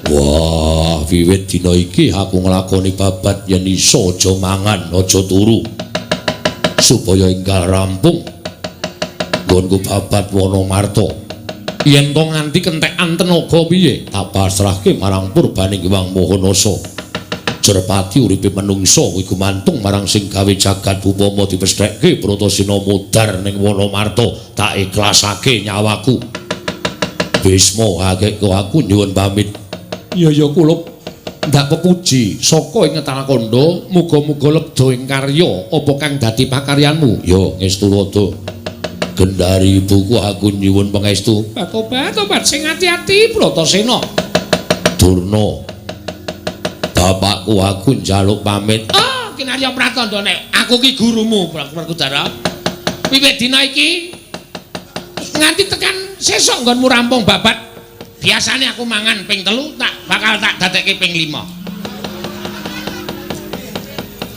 Wah, wiwit dina iki aku nglakoni babat yen iso aja mangan, aja turu. Supaya enggal rampung nggonku babat Wonomarta. Yen to nganti kentekan tenaga piye tak pasrahke marang Purbaning Hyang Mahanasa. Jerpati uripe manungsa kuwi gumantung marang sing gawe jagat upama dipesthekke Bratasena mudhar ning Wonomarta tak ikhlasake nyawaku. Bisma hakeko aku nyuwun pamit. Ya kulup ndak pepuji saka ing Ngetrakanda muga-muga lebda ing karya apa kang dadi pakaryanmu. Ya ngestu rada. Gendari ibuku aku nyuwun pangestu. Tobat sing ati-ati Bratasena. Durna. Bapakku aku njaluk pamit. Oh, Kinarya Pratandha nek aku ki gurumu Werkudara. Wiwit dina iki nganti tekan sesuk nggonmu rampung babat. Biasane aku mangan ping 3 bakal tak dadekke ping 5.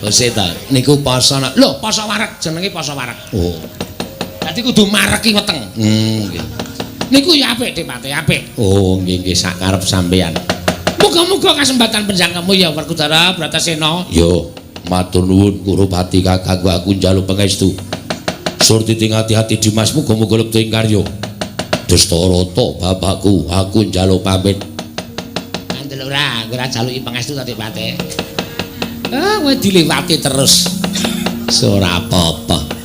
Wis ta, niku poso. Lho, poso wareg jenenge poso wareg. Oh. Dadi kudu mareki weteng. Nggih. Niku ya apik, Dipati, apik. Oh, nggih sak karep sampeyan. Muga-muga kasempatan penjangkemu ya Werkudara Bratasena. Yo, matur nuwun Kurupati kakangku aku njaluk pangestu. Surti ati-ati Dimas muga-muga lebda ing karya. Dastarata bapakku aku njaluk pamit. Kandel ora njaluki pangestu ta Dipati. Kowe diliwati terus. Ora apa-apa.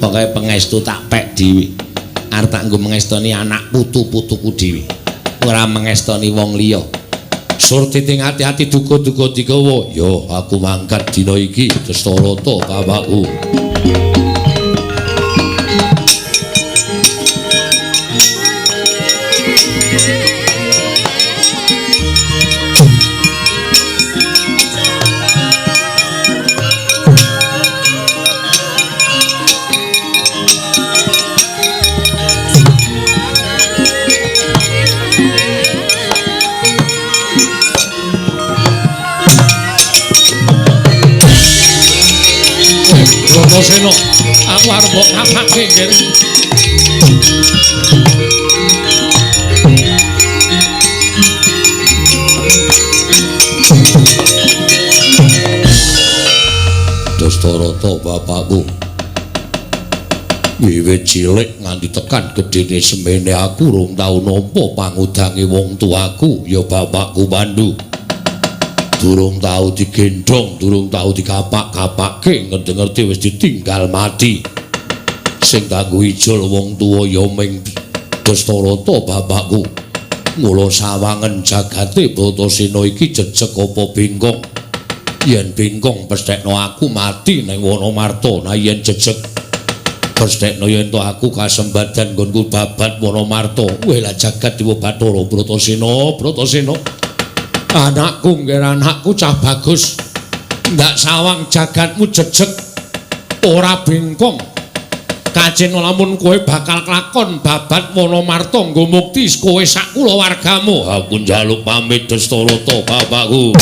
Pokoke pangestu tak pek dhewe. Arep tak nggo mengestoni anak putu-putuku dhewe. Ora mengestoni wong liya. Surti ati-ati duga-duga digawa. Yo aku mangkat dina iki Dastarata bapakku. Bratasena, aku arep mbok ngapake nggih. Dastarata bapakku. Wiwit cilik nganti tekan gedene semene aku rong tau nampa pangudange wong tuaku ya bapakku Pandu. Durung tau digendhong, durung tau dikapak-kapake, ngerti-ngerti wis ditinggal mati. Sing kanggo ijol wong tuwa ya ming Dastarata bapakku. Mula sawangen jagate Bratasena iki jejeg apa bengkong. Yen bengkong pesthekno aku mati ning Wonomarta, nah yen jejeg pesthekno yen to aku kasembadan nggonku babat Wonomarta. Weh lah jagat Dewa Bathara Bratasena. Anakku nggih anakku cah bagus. Ndak sawang jagatmu jejeg ora bengkong. Kajen lamun kowe bakal klakon babat Wonomarta nggo mukti kowe sak kulawargamu. Aku njaluk pamit Dastarata bapakku.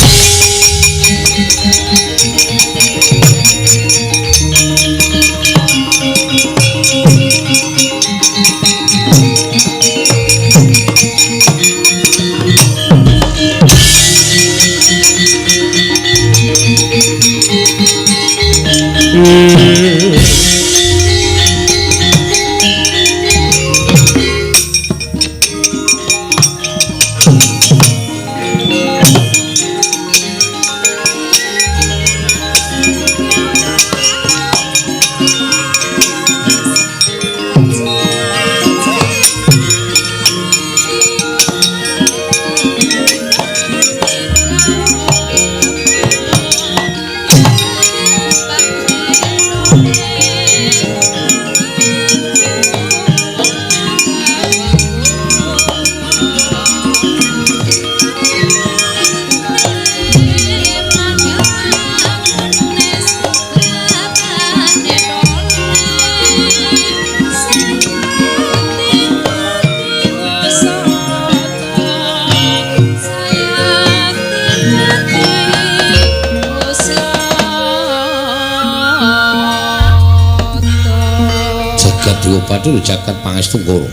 Bathara jagat pangestu karo.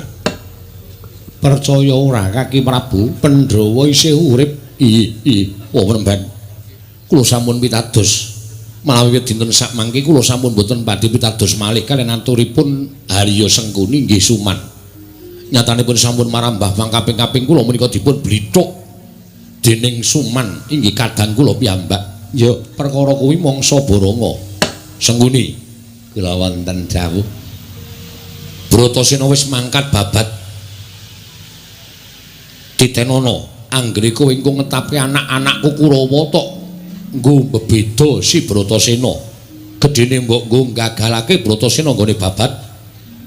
Percaya ora Kaki Prabu, Pandhawa isih urip. Oh remban. Kula sampun pitados. Malawi dinten sak mangke kula sampun boten badhe pitados malih kaliyan aturipun Harya Sengkuni nggih Suman. Nyatanipun sampun marambah pangkaping-kaping kula menika dipun blithuk dening Suman inggih kadang kula piyambak. Ya perkara kuwi mangsa Baranga. Sengkuni kula wonten dawuh. Bratasena wis mangkat babat Titenana anggere kowe engko ngetapke anak-anakku Kurawa tok nggo bebeda si Bratasena gedene mbok nggo gagalake Bratasena nggone babat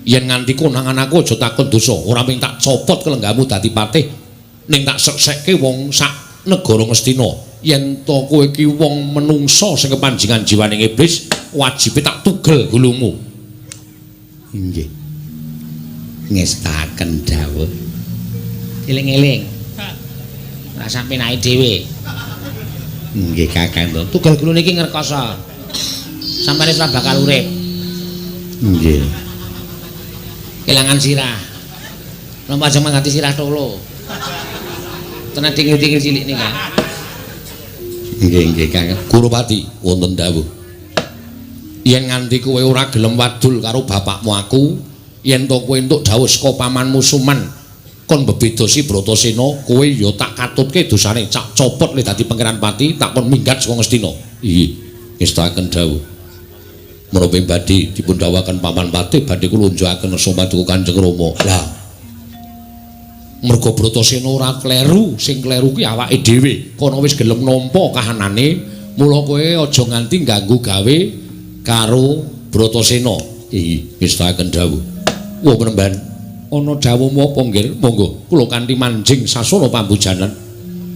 yen nganti konangan aku aja takon dosa ora mung tak copot kelenggamu dadi patih ning tak seksekke wong sak negara Ngastina yen to kowe iki wong menungsa sing kepanjingan jiwaning iblis wajibe tak tugel gulumu. Nggih ngestaken dawuh eling-eling ora sampe naik dhewe nggih Kakang tugel gulu niki ngrekoso sampeyan wis bakal urip nggih kelangan sirah lompat aja mangati sirah tolo tenan tingil-tingil cilik nika nggih Kakang Gurupati wonten dawuh yen nganti kowe ora gelem wadul karo bapakmu aku yen to kowe entuk dawuh saka pamanmu Suman kon bebeda si Bratasena kowe ya tak katutke dosane cak copot le dadi pangeran pati tak kon minggat saka Ngastina. Nggih ngestaken dawuh menapa badhe dipun dawuhaken paman pati badhe kula unjukaken somaduka Kanjeng Rama. Lah merga Bratasena ora kleru sing kleru ki awake dhewe kono wis gelem nampa kahanane mula kowe aja nganti ganggu gawe karo Bratasena. Nggih ngestaken dawuh. Wah penemban, ana dawuhmu apa nggih? Monggo kula kanthi manjing sasana pambujanan.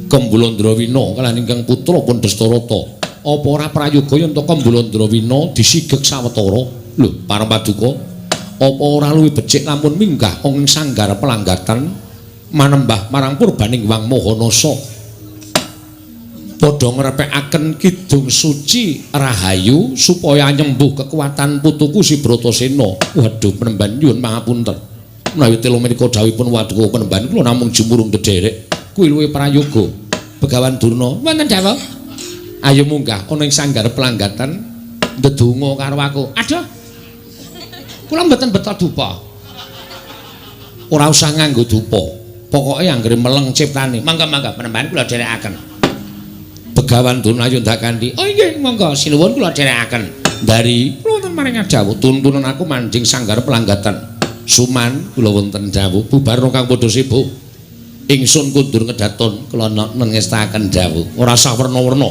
Kembulandrawina kaliyan ingkang putra pun Dastarata. Apa ora prayoga yen to Kembulandrawina disigek sawetara? Lho, para paduka, apa ora luwih becik lamun minggah ing sanggar pelanggatan manembah marang purbaning Wang Mahanasa? padha ngrepekaken kidung suci rahayu supaya nyembuh kekuatan putuku si Bratasena. Waduh penemban nyuwun pangapunten. Menawi telu menika dawuhipun waduh penemban kula namung jumurung dederek. Kuwi luwih prayoga. Begawan Durna, wonten dawuh. Ayo munggah ana ing sanggar pelanggatan ndedonga karo aku. Aduh. Kula mboten beto dupa. Ora usah nganggo dupa. Pokoke anggere meleng ciptane. Mangga-mangga penemban kula dherekaken. Begawan Durna Yudha kanthi, "Oh nggih, monggo sinuwun kula dherekaken." Dari kula wonten maring dawuh tuntunan aku manjing sanggar pelanggatan. Suman kula wonten dawuh bubar kang padha sibuk. Ingsun kundur ngedaton kula ngestakaken dawuh. Ora usah werna-werna.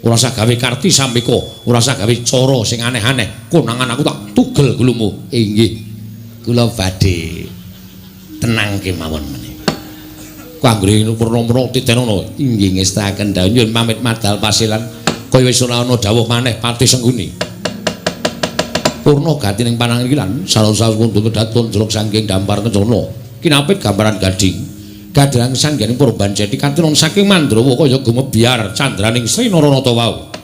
Ora usah gawe karti sampeka, ora usah gawe cara sing aneh-aneh. Konangan aku tak tugel gulumu. Inggih. Kula badhe tenang kemawon menika. Kanggre werna-werna titenono. Inggih ngestakaken dawuh nyuwun pamit madal pasilan. Kaya wis ora ana dawuh maneh pati sengguni. Purna gati ning pananggilan salah-salah kundur kedaton jlok saking dampar kencana. Kinapit gambaran gading. Kadang sanggening Purban Jati katinon saking Mandrawa kaya gumebyar candraning Sri Naranata wau.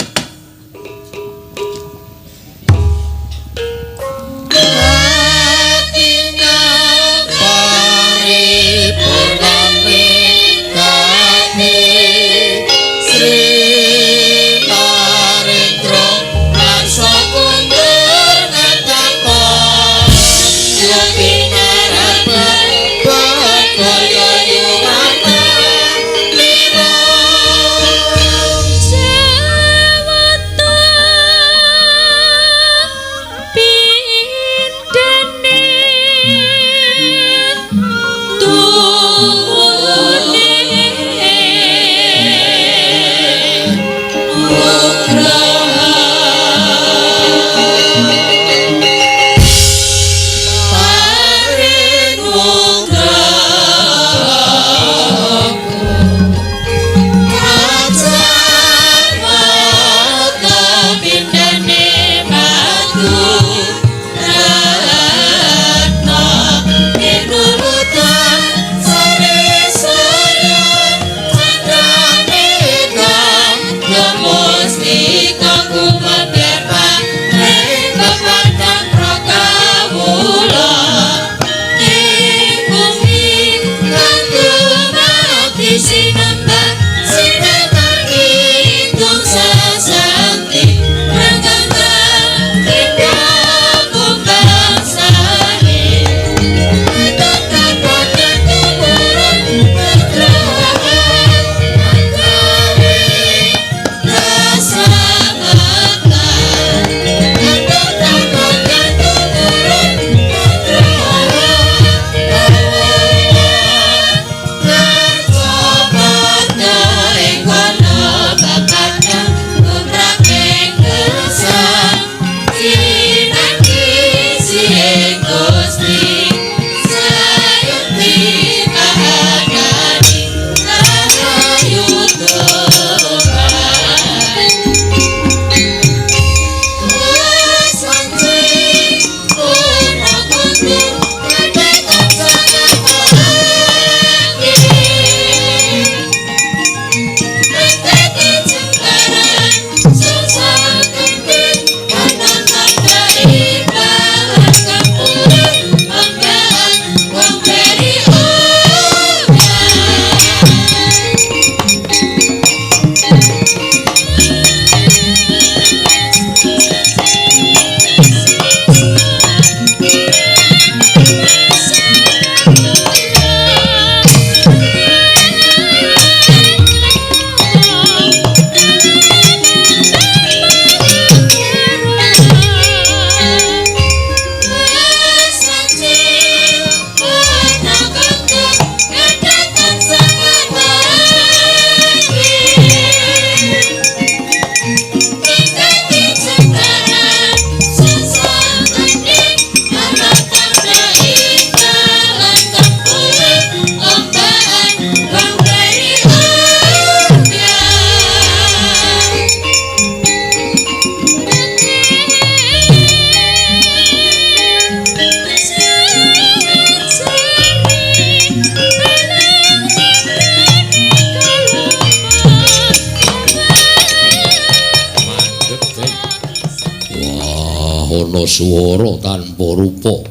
ana swara tanpa rupa.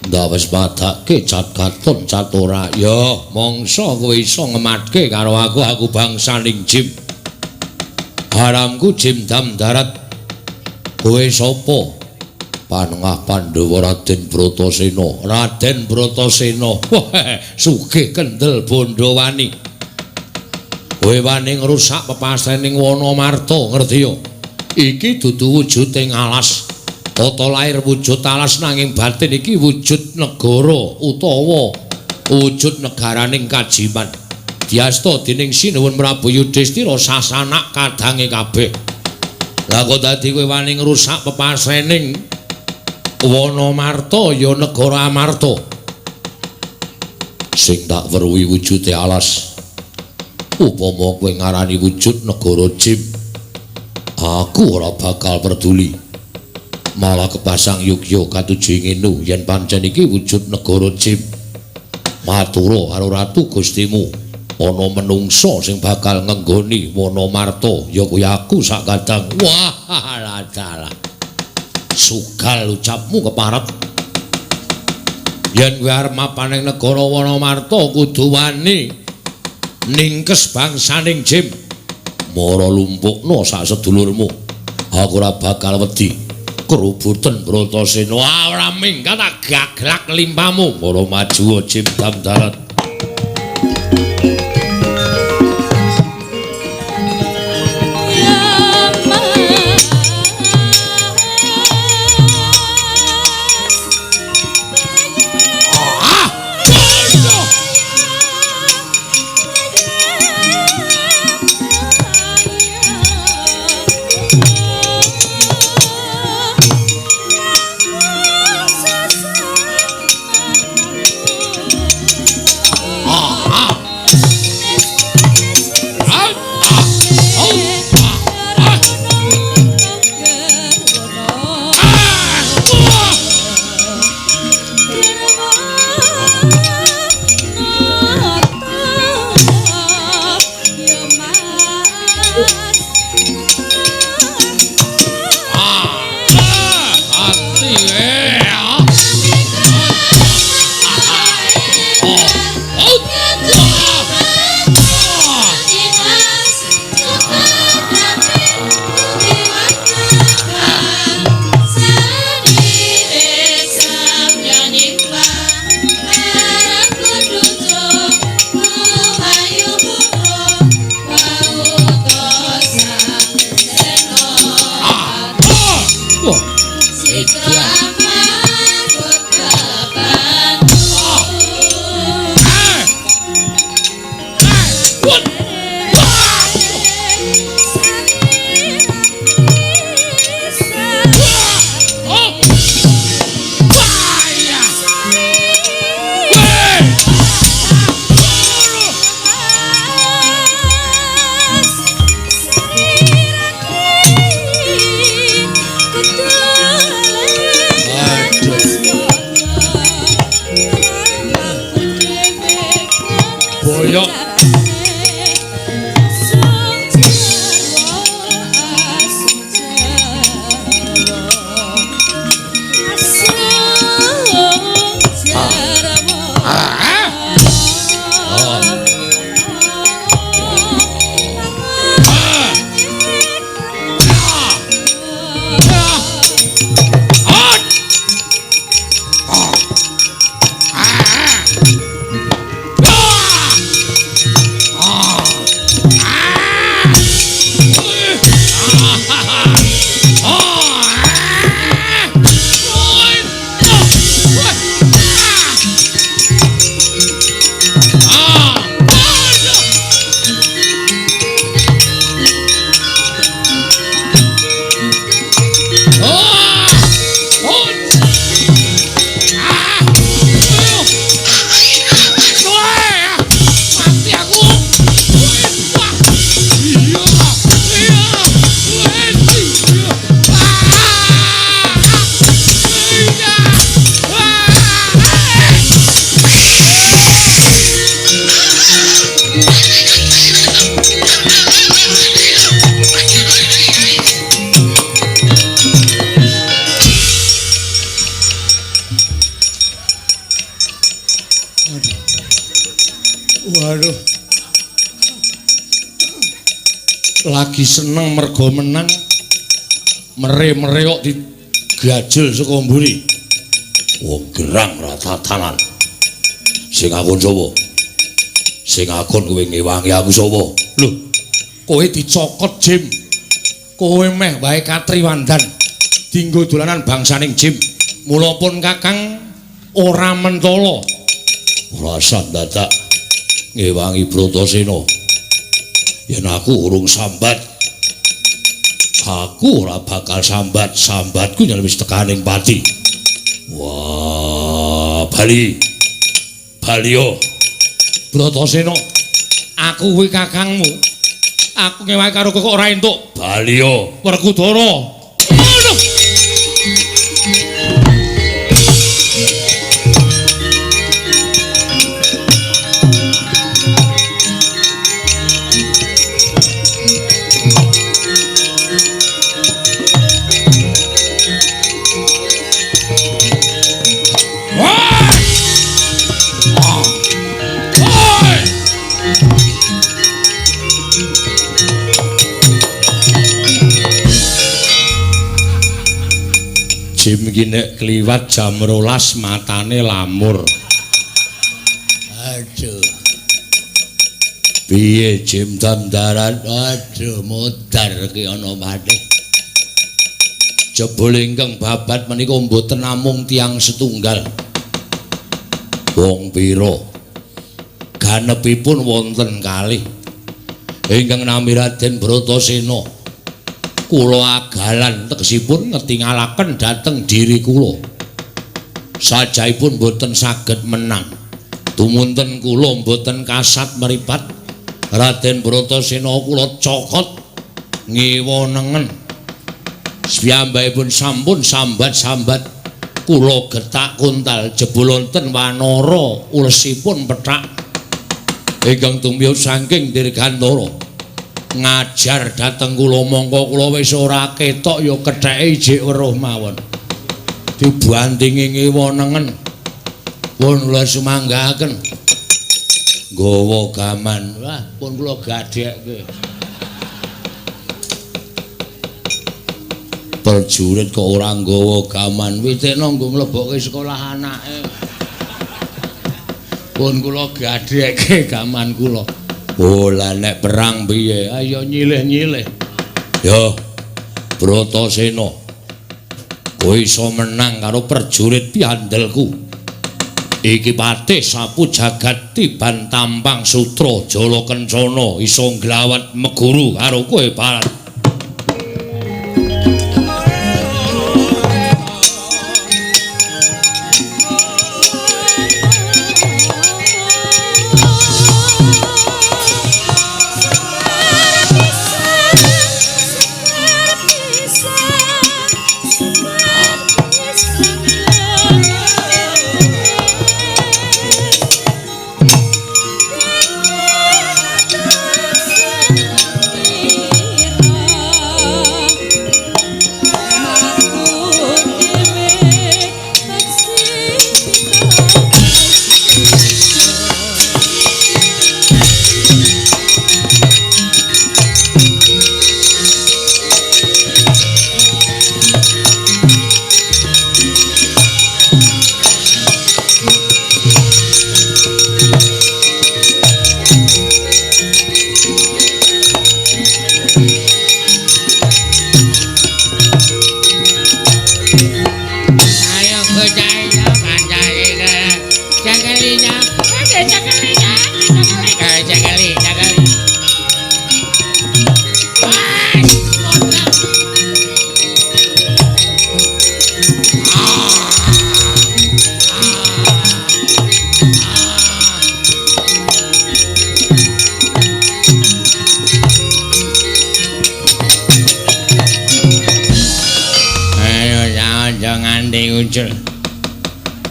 Ndak wis padake cat katon cat ora. Ya, mangsa kowe iso ngematke karo aku bangsaning Jim. Haramku Jim Dam Darat. Kowe sapa? Panengah Pandhawa Raden Bratasena. Raden Bratasena. Wah, sugih kendel bondo wani. Kowe wani ngrusak pepasening Wanamarta, ngerti ya? Iki dudu wujuding alas. Tata lair wujud alas nanging batin iki wujud negara utawa wujud negaraning Kajiman. Diasta dening Sinuwun Prabu Yudhistira sasanak kadange kabeh. Lah kok dadi kowe wani ngrusak pepasening Wanamarta ya negara Amarta. Sing tak weruhi wujude alas. Upama kowe ngarani wujud negara Jim, aku ora bakal peduli. Malah kepasang yugya katuju ngene yen pancen iki wujud negara Jim. Matura karo ratu Gustimu, ana menungsa sing bakal ngenggoni Wanamarta ya kuwi aku sak kadang. Wah, ladalah. Sugal ucapmu keparep. Yen kowe arep mapan ing negara Wanamarta kudu wani ningkes bangsaning Jim. Mara lumpukna sak sedulurmu. Aku ora bakal wedi kerubutan Bratasena. Ora minggat tak gaglak limpamu. Mara maju Jim Dam Darat. Waduh. Lagi seneng mergo menang. Mere-mere kok digajel saka mburi. Wong gerang ra tatanan. Sing akon sapa? Sing akon kowe ngewangi aku sapa? Lho, kowe dicokot Jim. Kowe meh wae katriwandan. Dinggo dolanan bangsaning Jim. Mula pun Kakang ora mentala. Ora sandadak ngewangi Bratasena. Yen aku urung sambat, aku ora bakal sambatku yen wis tekaning pati. Wah, bali yo. Bratasena, aku kuwi kakangmu. Aku ngewangi karo kowe kok ora entuk. Bali yo, Werkudara. Jim iki nek kliwat jam 12 matane lamur. Aduh. Piye Jim dandaran? Aduh, modar ki ana maneh. Jebul ingkang babat menika mboten namung tiyang setunggal. Wong pira? Ganepipun wonten kalih. Ingkang nami Raden Bratasena. Kula agalan tegesipun ngetingalaken dhateng diri kula. Sajaipun boten saged menang. Tumunten kula boten kasat meripat. Raden Bratasena kula cokot ngiwonengen. Piyambakipun sampun sambat-sambat kula getak kuntal jebul wonten wanara ulesipun pethak. Ingkang tumiyuh saking Dirgantara. Ngajar dhateng kula mongko kula wis ora ketok ya ketheke ijik weruh mawon. Dibandingi ngiwonengen. Pun kula sumanggaken. Nggawa gaman. Wah, pun kula gadhekke. Prajurit kok ora nggawa gaman, witekno nggo mlebokke sekolah anake. Pun kula gadhekke gaman kula. Oh, lah nek perang piye? Ayo nyilih-nyilih. Yo, Bratasena. Kowe iso menang karo prajurit piandelku. Iki patih sapu jagat tiban tampang sutra Jala Kencana iso nglawat meguru karo kowe parat.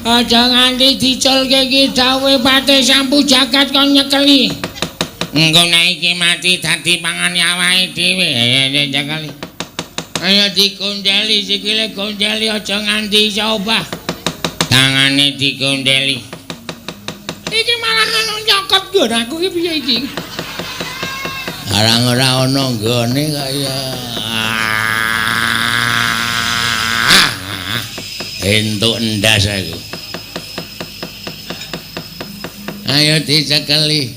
Aja nganti diculke iki dawuhe patih sampu jagat kon nyekeli. Engko nek iki mati dadi pangane awake dhewe. Ayo nyekeli. Ayo dikondeli sikile kondeli aja nganti iso obah. Tangane dikondeli. Iki malah nyokot nggon aku iki piye iki?
Arang ora ana nggone kaya entuk endas aku. Ayo dicekeli.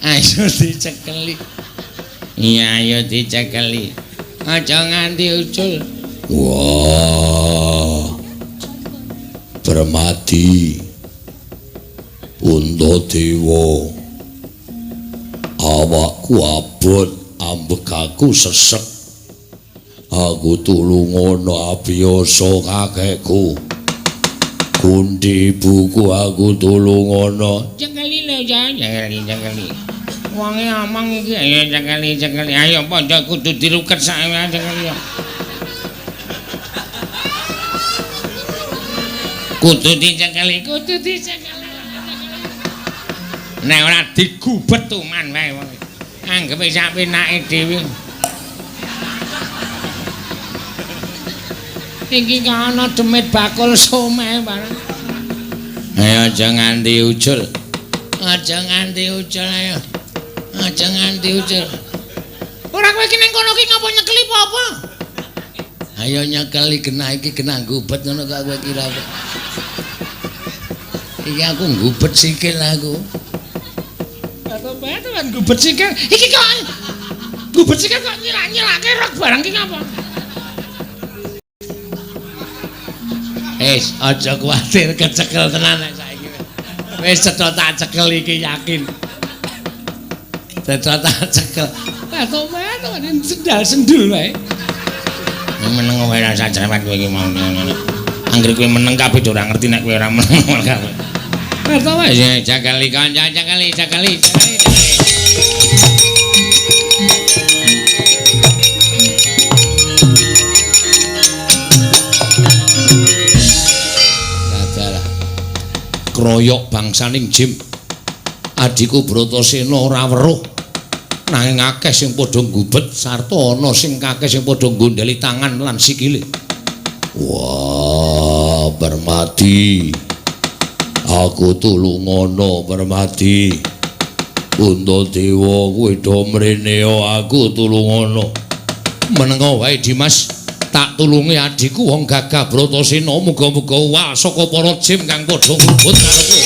Ayo dicekeli. Iya ayo dicekeli. Aja nganti ucul.
Wah. Permati. Puntadewa. Awakku abot, ambek aku sesek. Aku tulungono abiyasa kakekku. Kundi ibuku aku tulungono.
Cekeli lho ya, cekeli. Wonge omong iki ayo cekeli. Ayo padha kudu diruket sak cekeli. Kudu dicekeli. Nek ora digubet tuman wae wong. Anggepe sak penake dhewe. Iki ana demit bakul someh bareng. Ayo aja nganti ucul. Aja nganti ucul ayo. Aja nganti ucul. Ora kowe iki ning kono iki ngapa nyekeli apa? Ayo nyekeli genah iki genah gubet ngono kok kowe kira. Iki aku gubet sikil aku. Apa kan gubet sikil? Iki kok gubet sikil kok nyilake rok barang iki ngapa? Aja kuwatir kecekel tenan saiki. Wis cetha tak cekel iki yakin. Cetha tak cekel. Kok wae sendal-sendul wae. Meneng wae rasa cerewet kowe iki mau ngono. Anggere kowe meneng kabeh ora ngerti nek kowe ora meneng kabeh. Kok wae cekeli kanca cekeli.
Kroyok bangsaning Jim. Adhiku Bratasena ora weruh. Nanging akeh sing padha gubet sarta ana sing akeh sing padha gondheli tangan lan sikile. Wah, Permati. Aku tulungono Permati. Puntadewa kowe do mrene aku tulungono. Menenga wae Dimas. Tak tulungi adhiku wong Gagah Bratasena muga-muga wal saka para jim kang padha ngrubut karo kowe.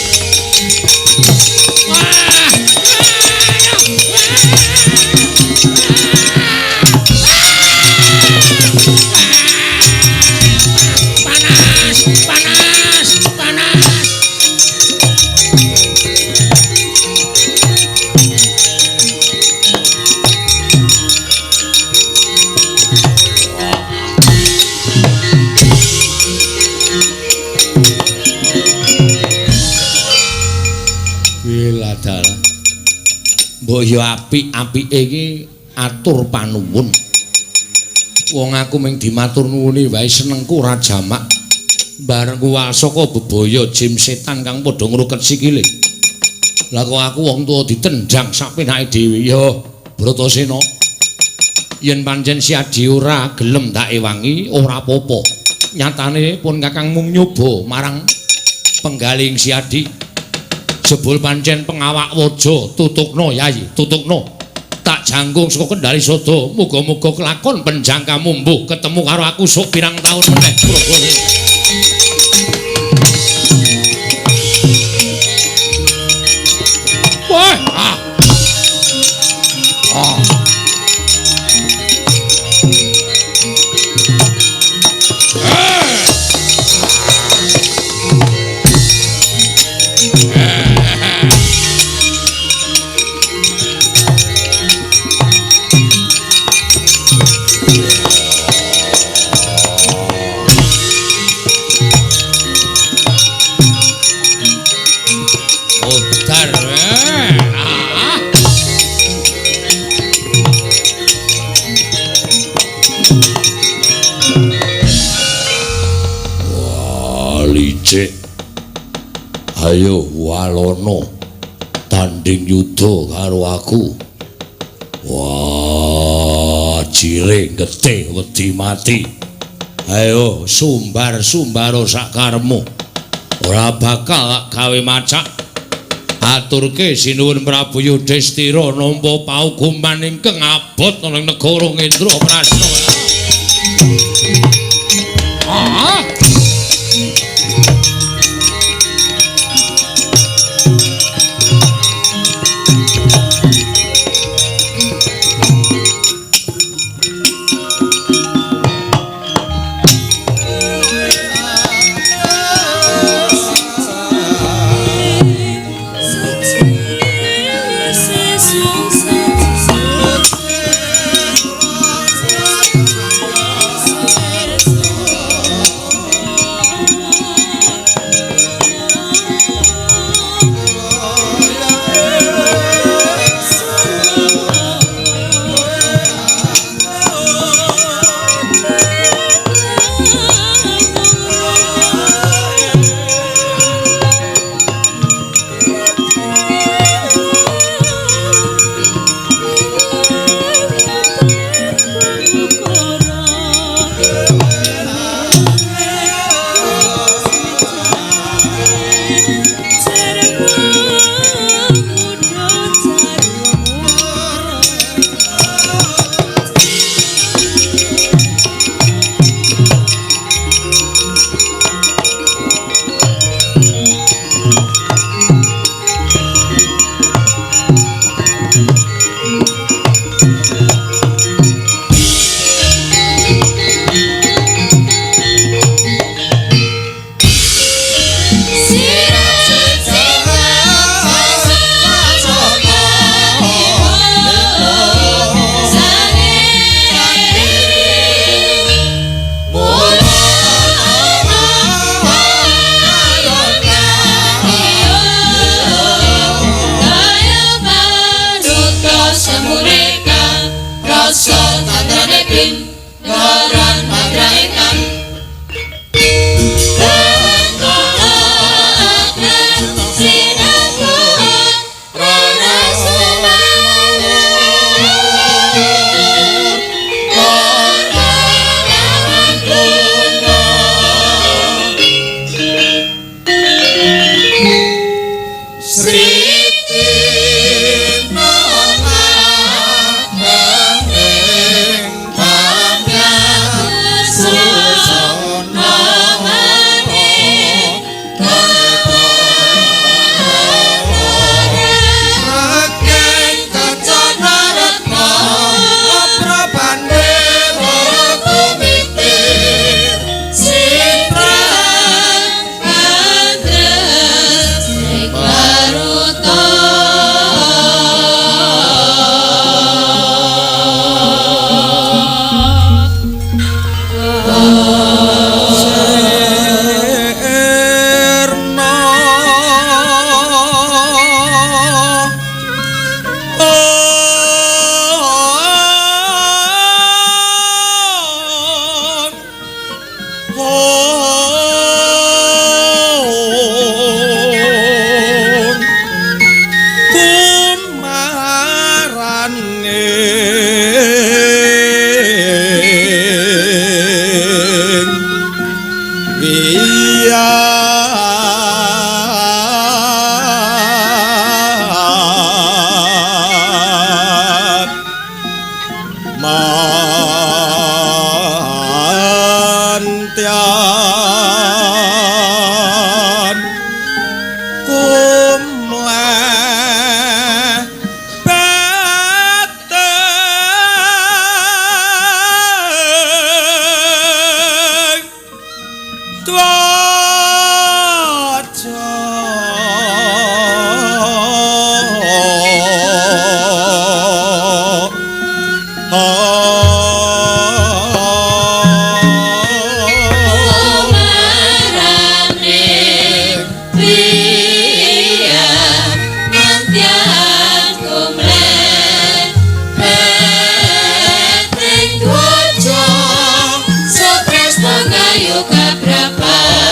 Panas. Dalah. Mbok yo apik-apike iki atur panuwun. Wong aku mung dimatur nuwuni wae senengku ora jamak. Bareng kuwal saka bebaya jim setan kang padha ngruket sikile. Lah kok aku wong tuwa ditendang sak penake dhewe ya Bratasena. Yen pancen si Adi ora gelem tak ewangi ora apa-apa. Nyatane pun Kakang mung nyoba marang penggaling si Adi. Jebul pancen pengawak waja tutukno Yayi tutukno tak jangkung saka Kendari Sada muga-muga kelakon penjangkamu mbuh ketemu karo aku sok pirang taun meneh Prabu. Wah Licik. Ayo walono tanding yuda karo aku. Wah, ciring getih wedi mati. Ayo sumbar-sumbaro sak karepmu.
ora bakal gawe macak. Aturke sinuwun Prabu Yudhistira nampa paukuman ingkang abot ing negara Indraprastha.
Yoga Brahma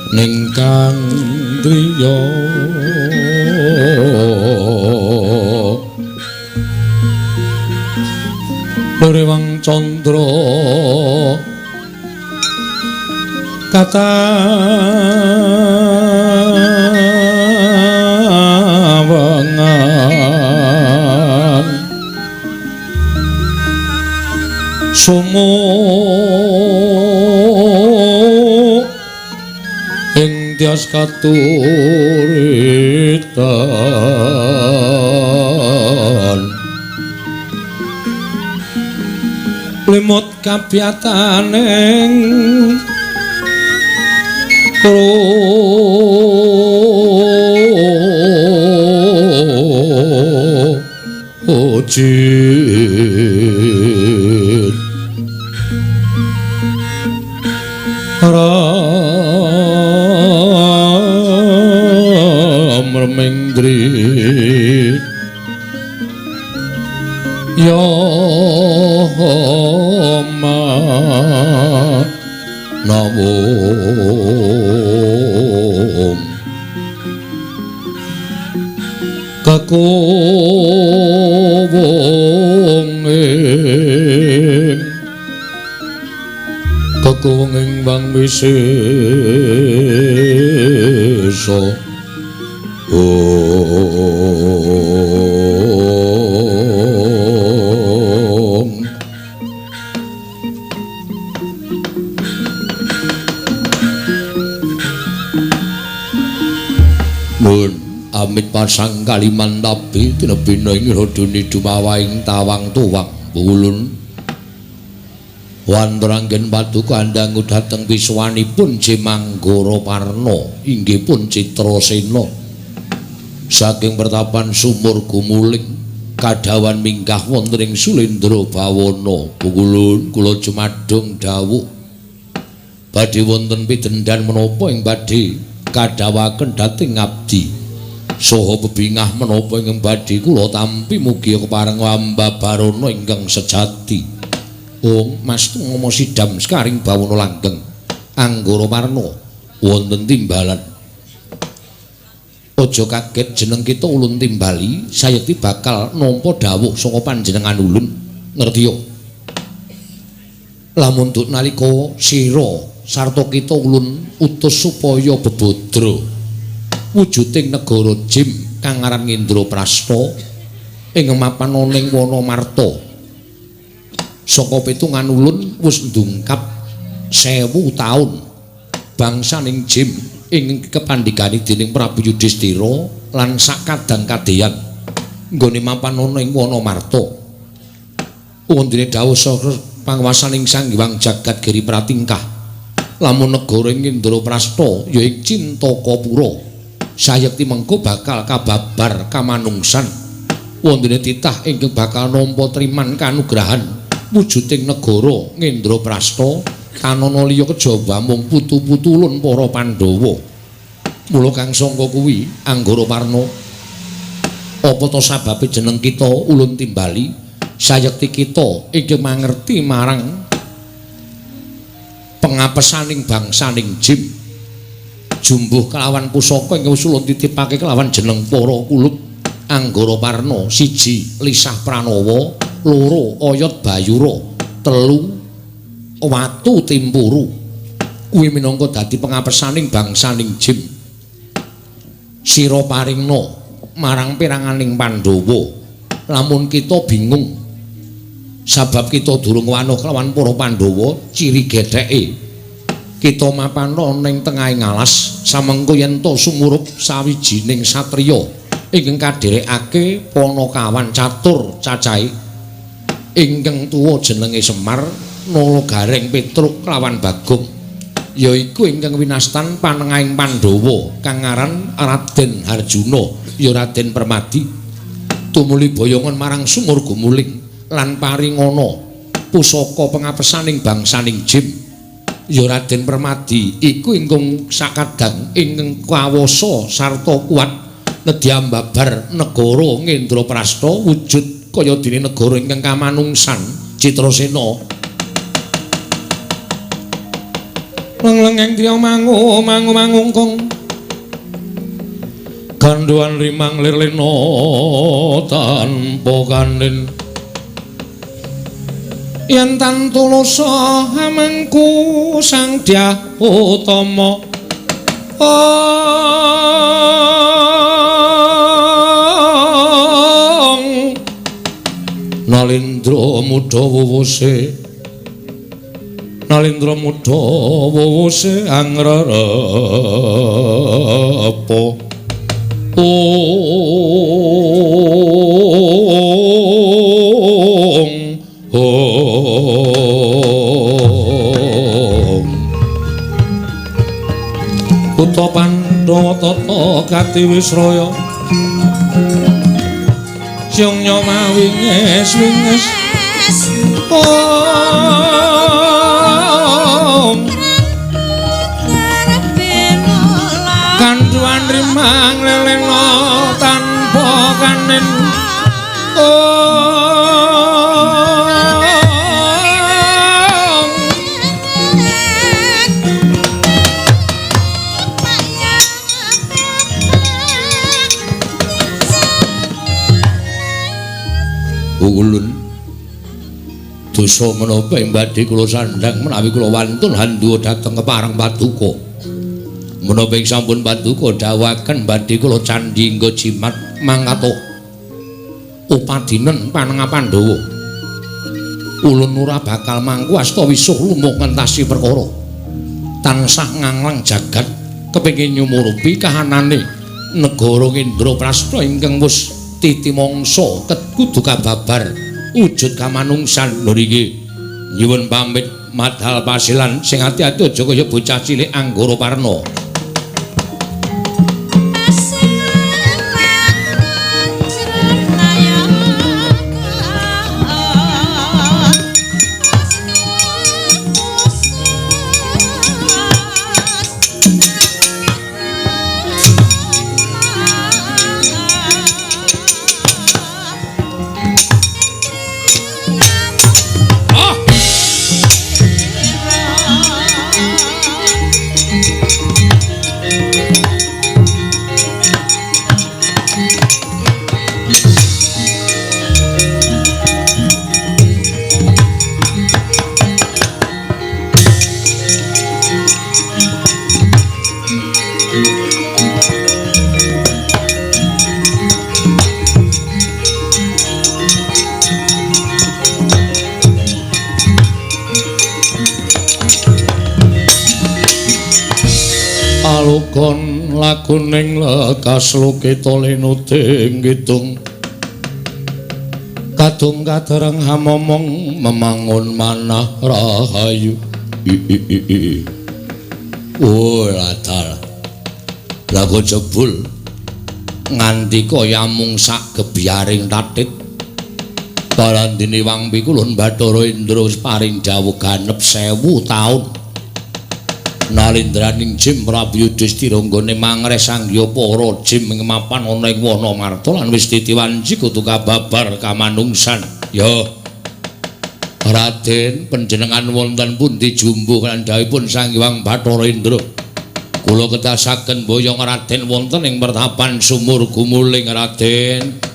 Ningkang driya Lurewang Candra katawangan sumuk ing tias katuritan limut kabiyataning ojit ram remengdri ya ma nawum kakowonging wang wisesa Mun amit pasang kaliman tabi tinebina ing raduni dumawaing tawang tuwang wulun wonten anggen padu kandhang dhateng wiswanipun Jemanggara Parna inggih pun Citrasena saking pertapan sumur gumuling kadawan mingkah wonten ing Sulendra Bawana pukulun kula jumadung dawuh badhe wonten pidendhan menapa ing badhe kadhawaken dhateng abdi saha bebingah menapa ing badhe kula tampi mugi kepareng wambabarana ingkang sejati. Wong Mas Ngoma Sidam Sekaring Bawana langgeng Anggara Warna wonten timbalan. Aja kaget jeneng kita ulun timbali sayekti bakal nampa dawuh saka panjenengan ulun ngertiya. Lamun duk nalika sira sarta kita ulun utus supaya bebodro wujuding negara Jim kang aran Indraprasta ing mapan ning Wanamarta. Saka pitungan ulun wis ndungkap 1000 taun bangsaning Jim ing kepandhikani dening Prabu Yudhistira lan sakadang kadeyan nggone mapan ana ing Wanamarta. Wondene dawuh saka panguwasaning Sang Hyang Jagat Giri Pratingkah lamun negara ing Indraprasta ya ing Cintokapura sayekti mengko bakal kababar kamanungsan wondene titah ingkang bakal nampa triman kanugrahan wujuding negara Indraprasta kanana liya kejaba mung putu-putulun para Pandhawa. Mula kang sangka kuwi Anggara Warna apa to sababe jeneng kita ulun timbali sayekti kita ingkang mangerti marang pengapesaning bangsaning Jim jumbuh kelawan pusaka ingkang ulun titipake kelawan jeneng para kulut Anggara Warna 1 Lisah Pranawa 2 Oyot Bayura 3 Watu Timpuru kuwi minangka dadi pengapesaning bangsaning Jim. Sira paringna marang piranganing Pandhawa lamun kita bingung sabab kita durung wanuh kelawan para Pandhawa ciri getheke kita mapana ning tengahing alas samengko yen to sumurup sawijining satriya ingkang kadherekake Panakawan catur cacahe ingkang tuwa jenenge Semar Nala Gareng Petruk kelawan Bagong yaiku ingkang winastan panengahing Pandhawa kang aran Raden Harjuna ya Raden Permadi tumuli boyongan marang sumur gumuling lan paringana pusaka pengapesaning bangsaning Jim ya Raden Permadi iku ingkang sakadang ingkang kawasa sarta kuat nedhi ambabar negara Indraprasta wujud kaya dene negara ingkang kamanungsan Citrasena. Lenglengeng tiang mangu mangungkong ganduan rimang lirlena tanpa kanin yen tan tulasa amengku sang Dyah Utama Nalindra muda wuwuse Nalindra muda wuwuse angrerepa Uta Pandhawa tata kati Wisraya Syung nyoma winges Kanduan rimang lelena tanpa kanin Ulun dosa menapa ing badhe kula sandhang menawi kula wantun handhuwa dhateng kepareng Paduka menapa ing sampun Paduka dawuhaken badhe kula candhi nggo jimat mangkato upadinen panengah Pandhawa ulun ora bakal mangku asta wisuh lumuh ngentasi perkara tansah nganglang jagat kepengin nyumurupi kahanane negara Indraprasta ingkang wis titimangsa kudu kababar wujud kamanungsan lho niki nyuwun pamit madhal pasilan sing ati-ati aja kaya bocah cilik Anggara Warna kon lakuning lekas lukita linuting kidung kadung kadereng hamomong memangun manah rahayu latar lagu jebul nganti kaya mung sak gebyaring tatit balandini wangpi kulon Bathara Indra wis paring dawuh ganep 1000 taun nalindraning Jim Prabu Yudhistira nggone mangres sanggya para Jim ngemapan ana ing wana marta lan wis ditiwanji kudu kababar kamanungsan ya Raden panjenengan wonten pundi jumbuh lan dawuhipun Sang Hyang Bathara Indra kula ketasaken boyong Raden wonten ing pertapan sumur gumuling Raden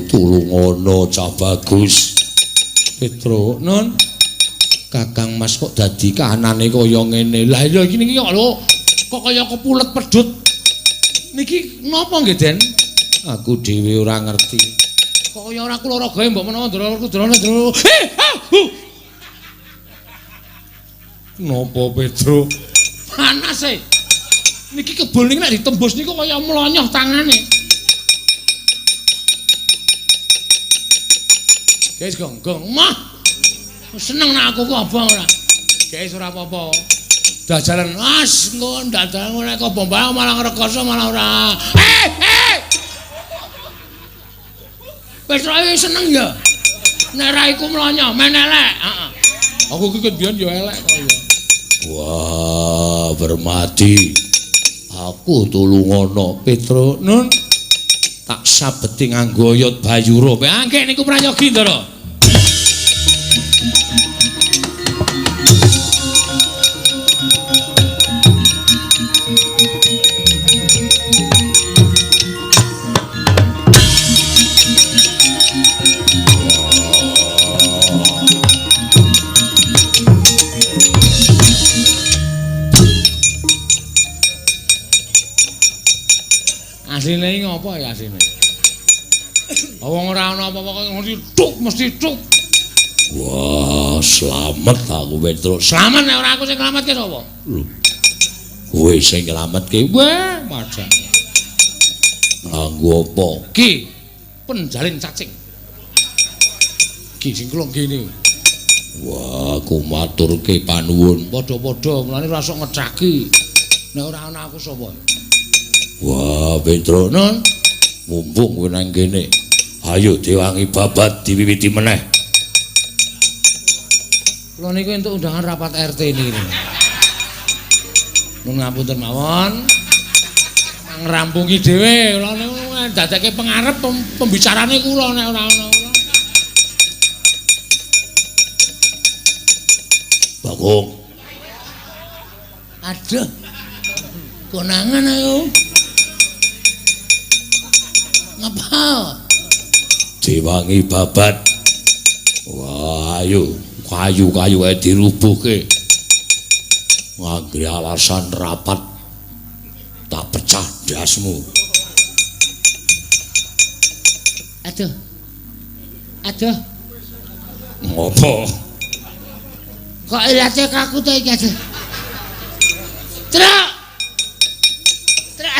tulungono cah bagus Petro non Kakang Mas kok dadi kanane kaya ngene lah iya iki niki kok lho kok kaya kepulet pedhut niki napa nggih Den aku dhewe ora ngerti kok kaya ora kula gawe mbok menawa ndrone napa Petro panas e niki kebul niki nek ditembus niku kaya mlonyoh tangane guys gonggong mah seneng nak aku kok apa ora guys ora apa-apa dajalan as engko dadak ngene kok bombang malah ngrekoso malah ora wis ora seneng ya nek ra iku mlonyo men elek heeh aku iki mbiyen ya elek kok ya wah bermati aku tulungono Petro nun tak sabeti nganggo oyot bayura angke niku prayogi ndara asline iki ngopo ya asline wong ora ana apa-apa kok mesti cuk wah slamet aku Petro slamet nek ora aku sing nglametke sapa kowe sing nglametke wah madan nganggo apa ki penjalin cacing ki sing kula ngene wah aku maturke panuwun padha-padha mulane ora sok ngecaki nek ora ana aku sapa wah Petro non mumpung kowe nang kene ayo diwangi babat diwiwiti meneh kula niku entuk undangan rapat RT niki nun ngapunten mawon ngrampungi dhewe kula niku dadekke pengarep pembicarane kula nek ora ana kula Bagong aduh konangan ayo ngapa diwangi babat wah ayo kayu-kayu ae dirubuhke nganggo alasan rapat tak pecah dasmu aduh ngopo kok ilate kaku to iki aduh Trak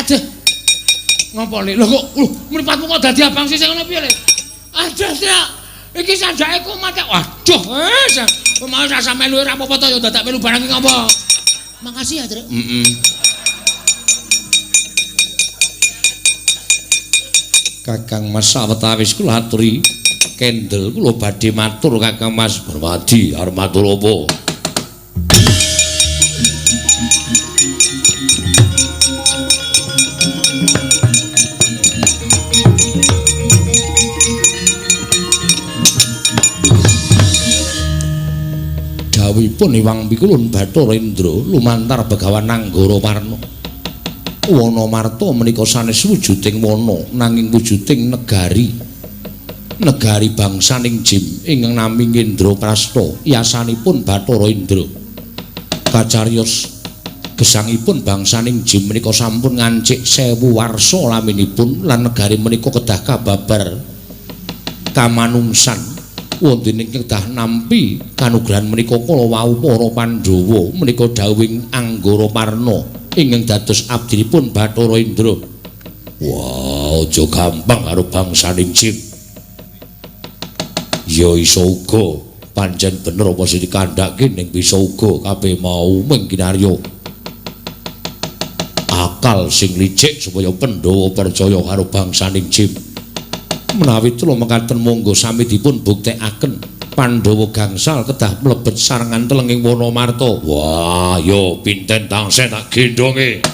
aduh ngopo lho kok mripatmu kok dadi abang sih sing ngono piye le aduh Trak iki sandake kumat waduh mau rasa melu ora apa-apa to ya dadak melu barang iki ngopo
Makasih ya, Truk.
Kakang Mas sawetawis kula aturi kendel kula badhe matur Kakang Mas Permadi arep matur apa? Dawuhipun Iwang Pikulun Bathara Indra lumantar Begawan Nanggara Warna. Wana Marta menika sanes wujuding wana nanging wujuding negari. Negari bangsaning Jim ingkang nami Indraprastha, yasanipun Bathara Indra. Kacariyos gesangipun bangsaning Jim menika sampun ngancik 1000 warsa laminipun lan negari menika kedah kababar kamanungsan wonten ing kedah nampi kanugrahan menika kala wau para Pandhawa menika dawing Anggara Parna ingkang dados abdinipun Bathara Indra. Wah, aja gampang karo bangsaning Jim. Ya iso uga pancen bener apa sing dikandhake ning bisa uga kabeh mau mengkinarya. Akal sing licik supaya Pandhawa percaya karo bangsaning Jim. Menawi kula mekaten monggo sami dipun buktekaken. Pandhawa gangsal kedah mlebet sarengan telenging Wana Marta. Wah, yo pinten tangsih tak gendhonge.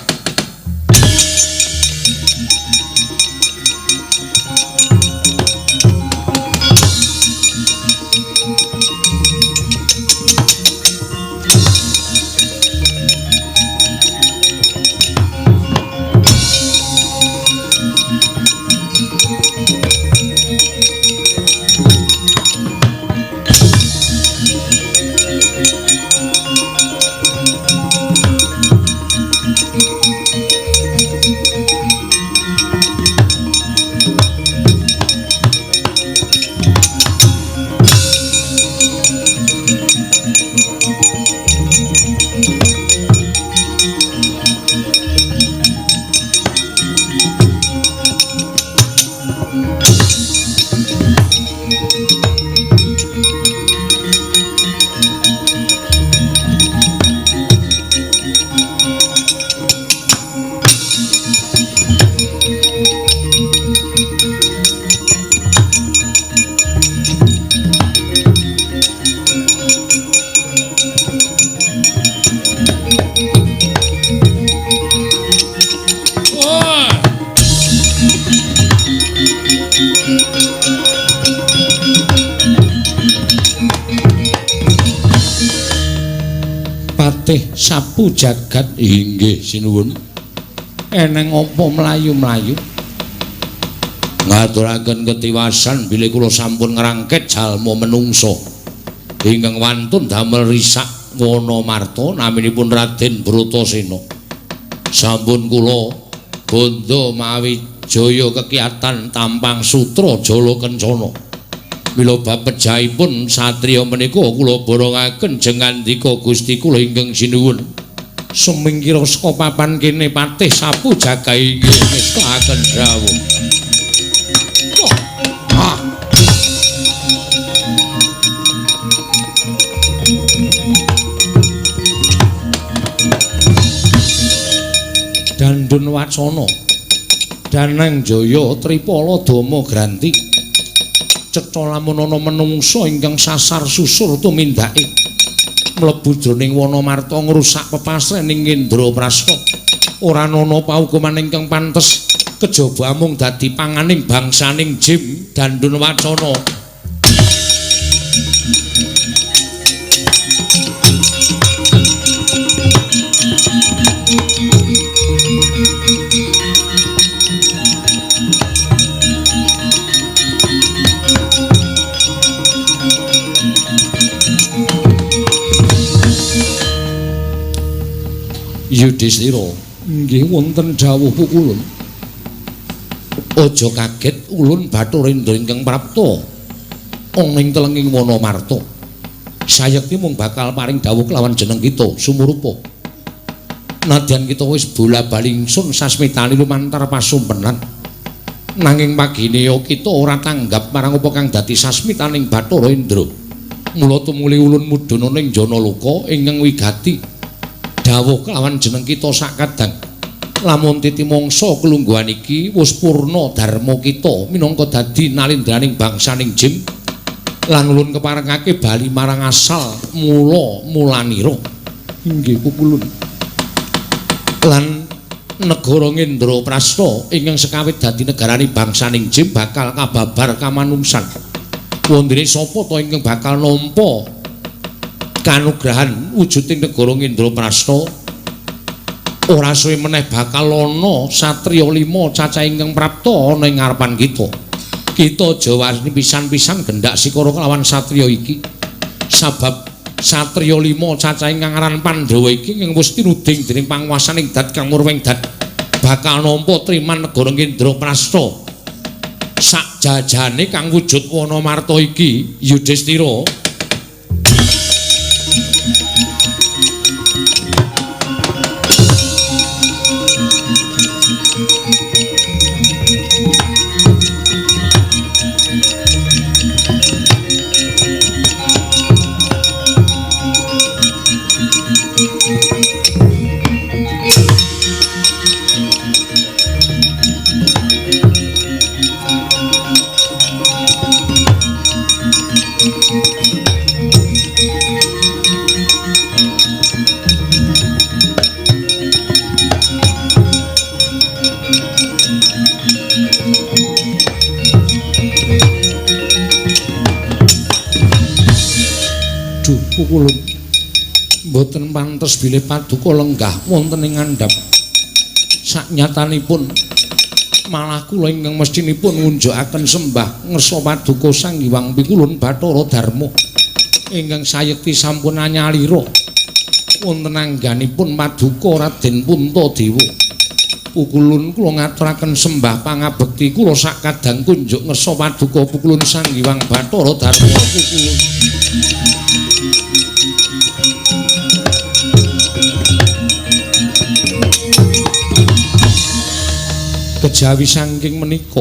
Sapu jagat inggih sinuwun. Eneng apa mlayu-mlayu? Ngaturaken ketiwasan bilih kula sampun ngrangket jalma menungso ingkang wantun damel risak Wana Marta naminipun Raden Bratasena. Sampun kula bondo mawi jaya kekiyatan tampang sutra jala kencana. Mila bab pejahipun satriya menika kula borongaken jengandika Gusti kula ingkang sinuwun. Sumingkira saka papan kene patih sapu jaga inggih ngestakaken dawuh. Dandun Wacana Danang Jaya Tripala Dama Granti cetha lamun ana menungsa ingkang sasar susur tumindake mlebu jroning Wana Marta ngrusak pepasrening Indraprastha ora ana paukuman ingkang pantes kejaba mung dadi panganing bangsaning Jim Dandun Wacana. Yudhistira, nggih wonten dawuh pukulun. Aja kaget ulun Bathara Indra ingkang prapta ana ing telenging Wana Marta. Sayekti mung bakal paring dawuh kelawan jeneng kita sumurupa. Nadyan kita wis bola-bali ingsun sasmitani lumantar pasumpenan. Nanging pagine kita ora tanggap marang apa kang dadi sasmitaning Bathara Indra. Mula tumuli ulun mudhun ing Janaloka ingkang wigati dawuh kelawan jeneng kita sakadang. Lamun titi mangsa kelungguhan iki wis purna dharma kita minangka dadi nalindraning bangsaning jin lan ulun keparengake bali marang asal mulanira inggih Pukulun lan negara Ngendraprasta ingkang sekawit dadi negaraning bangsaning jin bakal kababar kamanungsan wondene sapa ta ingkang bakal nampa kanugrahan wujuding negara Ngendraprasta. Ora suwe meneh bakal ana satriya 5 cacah ingkang prapta ana ing ngarepan kita. Kita jawani pisan-pisan gendak sikara kelawan satriya iki. Sabab satriya 5 cacah ingkang aran Pandhawa iki ing wis tinuding dening panguwasaning Dat Kang Murwengdat bakal nampa triman negara Ngendraprasta. Sak jajane kang wujud wana marta iki Yudhistira Pukulun mboten pantes bilih paduka lenggah wonten ing ngandhap saknyatanipun malah kula ingkang mestinipun ngunjukaken sembah ngersa paduka Sang Hyang Pikulun Bathara Darma ingkang sayekti sampun anyalira wonten angganipun paduka Raden Puntadewa. Pukulun kula ngaturaken sembah pangabekti kula sakadang kunjuk ngersa paduka Pukulun Sang Hyang Bathara Darma. Pukulun kejawi saking menika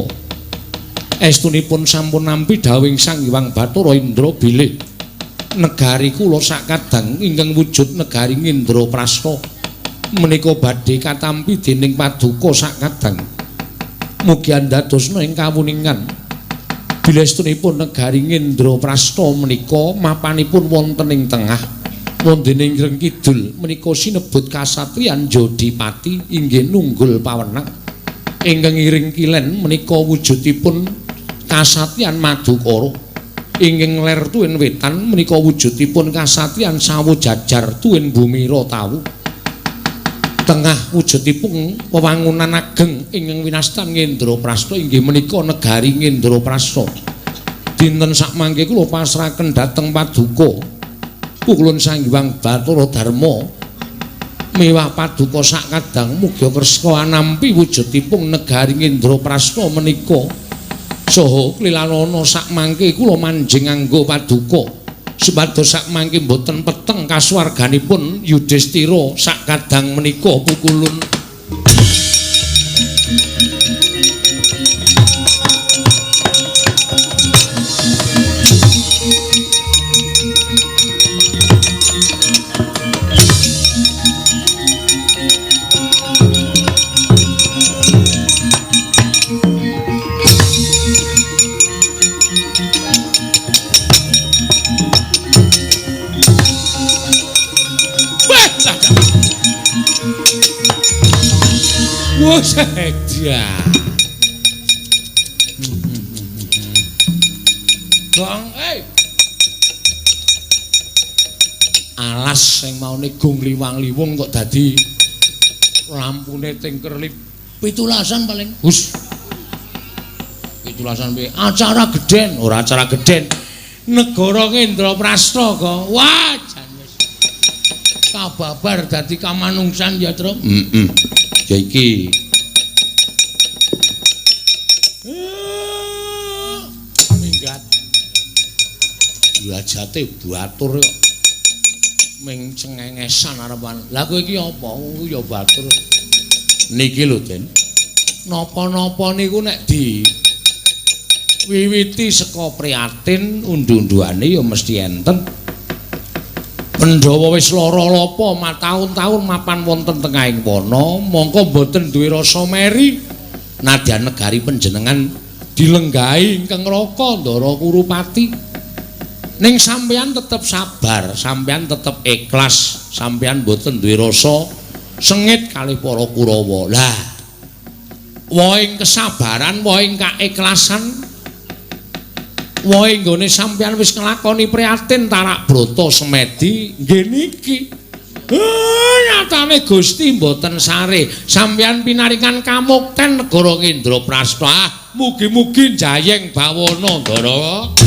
estunipun sampun nampi dawing Sang Hyang Bathara Indra bilih negari kula sakadang ingkang wujud negari Ngendraprasta menika badhe katampi dening paduka sakadang mugi andadosna ing kawuningan bilih estunipun negari Ngendraprasta menika mapanipun wonten ing tengah wonten ing kidul menika sinebut kasatriyan Jodipati inggih nunggul pawenang ingkang ngiring kilen menika wujudipun kasatriyan Madukara ingkang ler tuwin wetan menika wujudipun kasatriyan Sawojajar tuwin Bumira Tawu tengah wujudipun wewangunan ageng ingkang winastan Ngendraprasta inggih menika negari Ngendraprasta. Dinten sakmangke kula pasrahaken dhateng paduka Pukulun Sang Hyang Bathara Darma miwah paduka sakadang muga kersa anampi wujudipun negari Ngendraprasta menika saha klilanana sakmangke kula manjing nganggo paduka supados sakmangke boten peteng kasuwarganipun Yudhistira sakadang menika Pukulun. Sedia. Gong, alas sing maune gong liwang-liwung kok dadi lampune tingkerlip 17-an paling. Hus. 17-an piye? Acara gedhen, ora acara gedhen. Negara Ngendraprasta kok. Wah, jan wis kababar dadi kamanungsan ya, Tru. Ya iki minggat wajate batur kok ming cengengesan arepan. Lah kowe iki apa? Ya batur. Niki lho, Den. Napa-napa niku nek di wiwiti saka priatin undu-unduane ya mesti enten. Pandhawa wis lara lapa mataun-taun mapan wonten tengahing wana, mongko boten duwe rasa meri. Nadyan negari panjenengan dilenggahi ingkang raka Ndara Kurupati. Ning sampeyan tetep sabar, sampeyan tetep ikhlas, sampeyan boten duwe rasa sengit kalih para Kurawa. Lah, wohing kesabaran, wohing kaikhlasan, wohing nggone sampeyan wis nglakoni prihatin tarak brata semedi nggih niki. Nyatane Gusti mboten sare. Sampeyan pinaringan kamukten negara Indraprastha. Mugi-mugi jayeng bawana Ndara.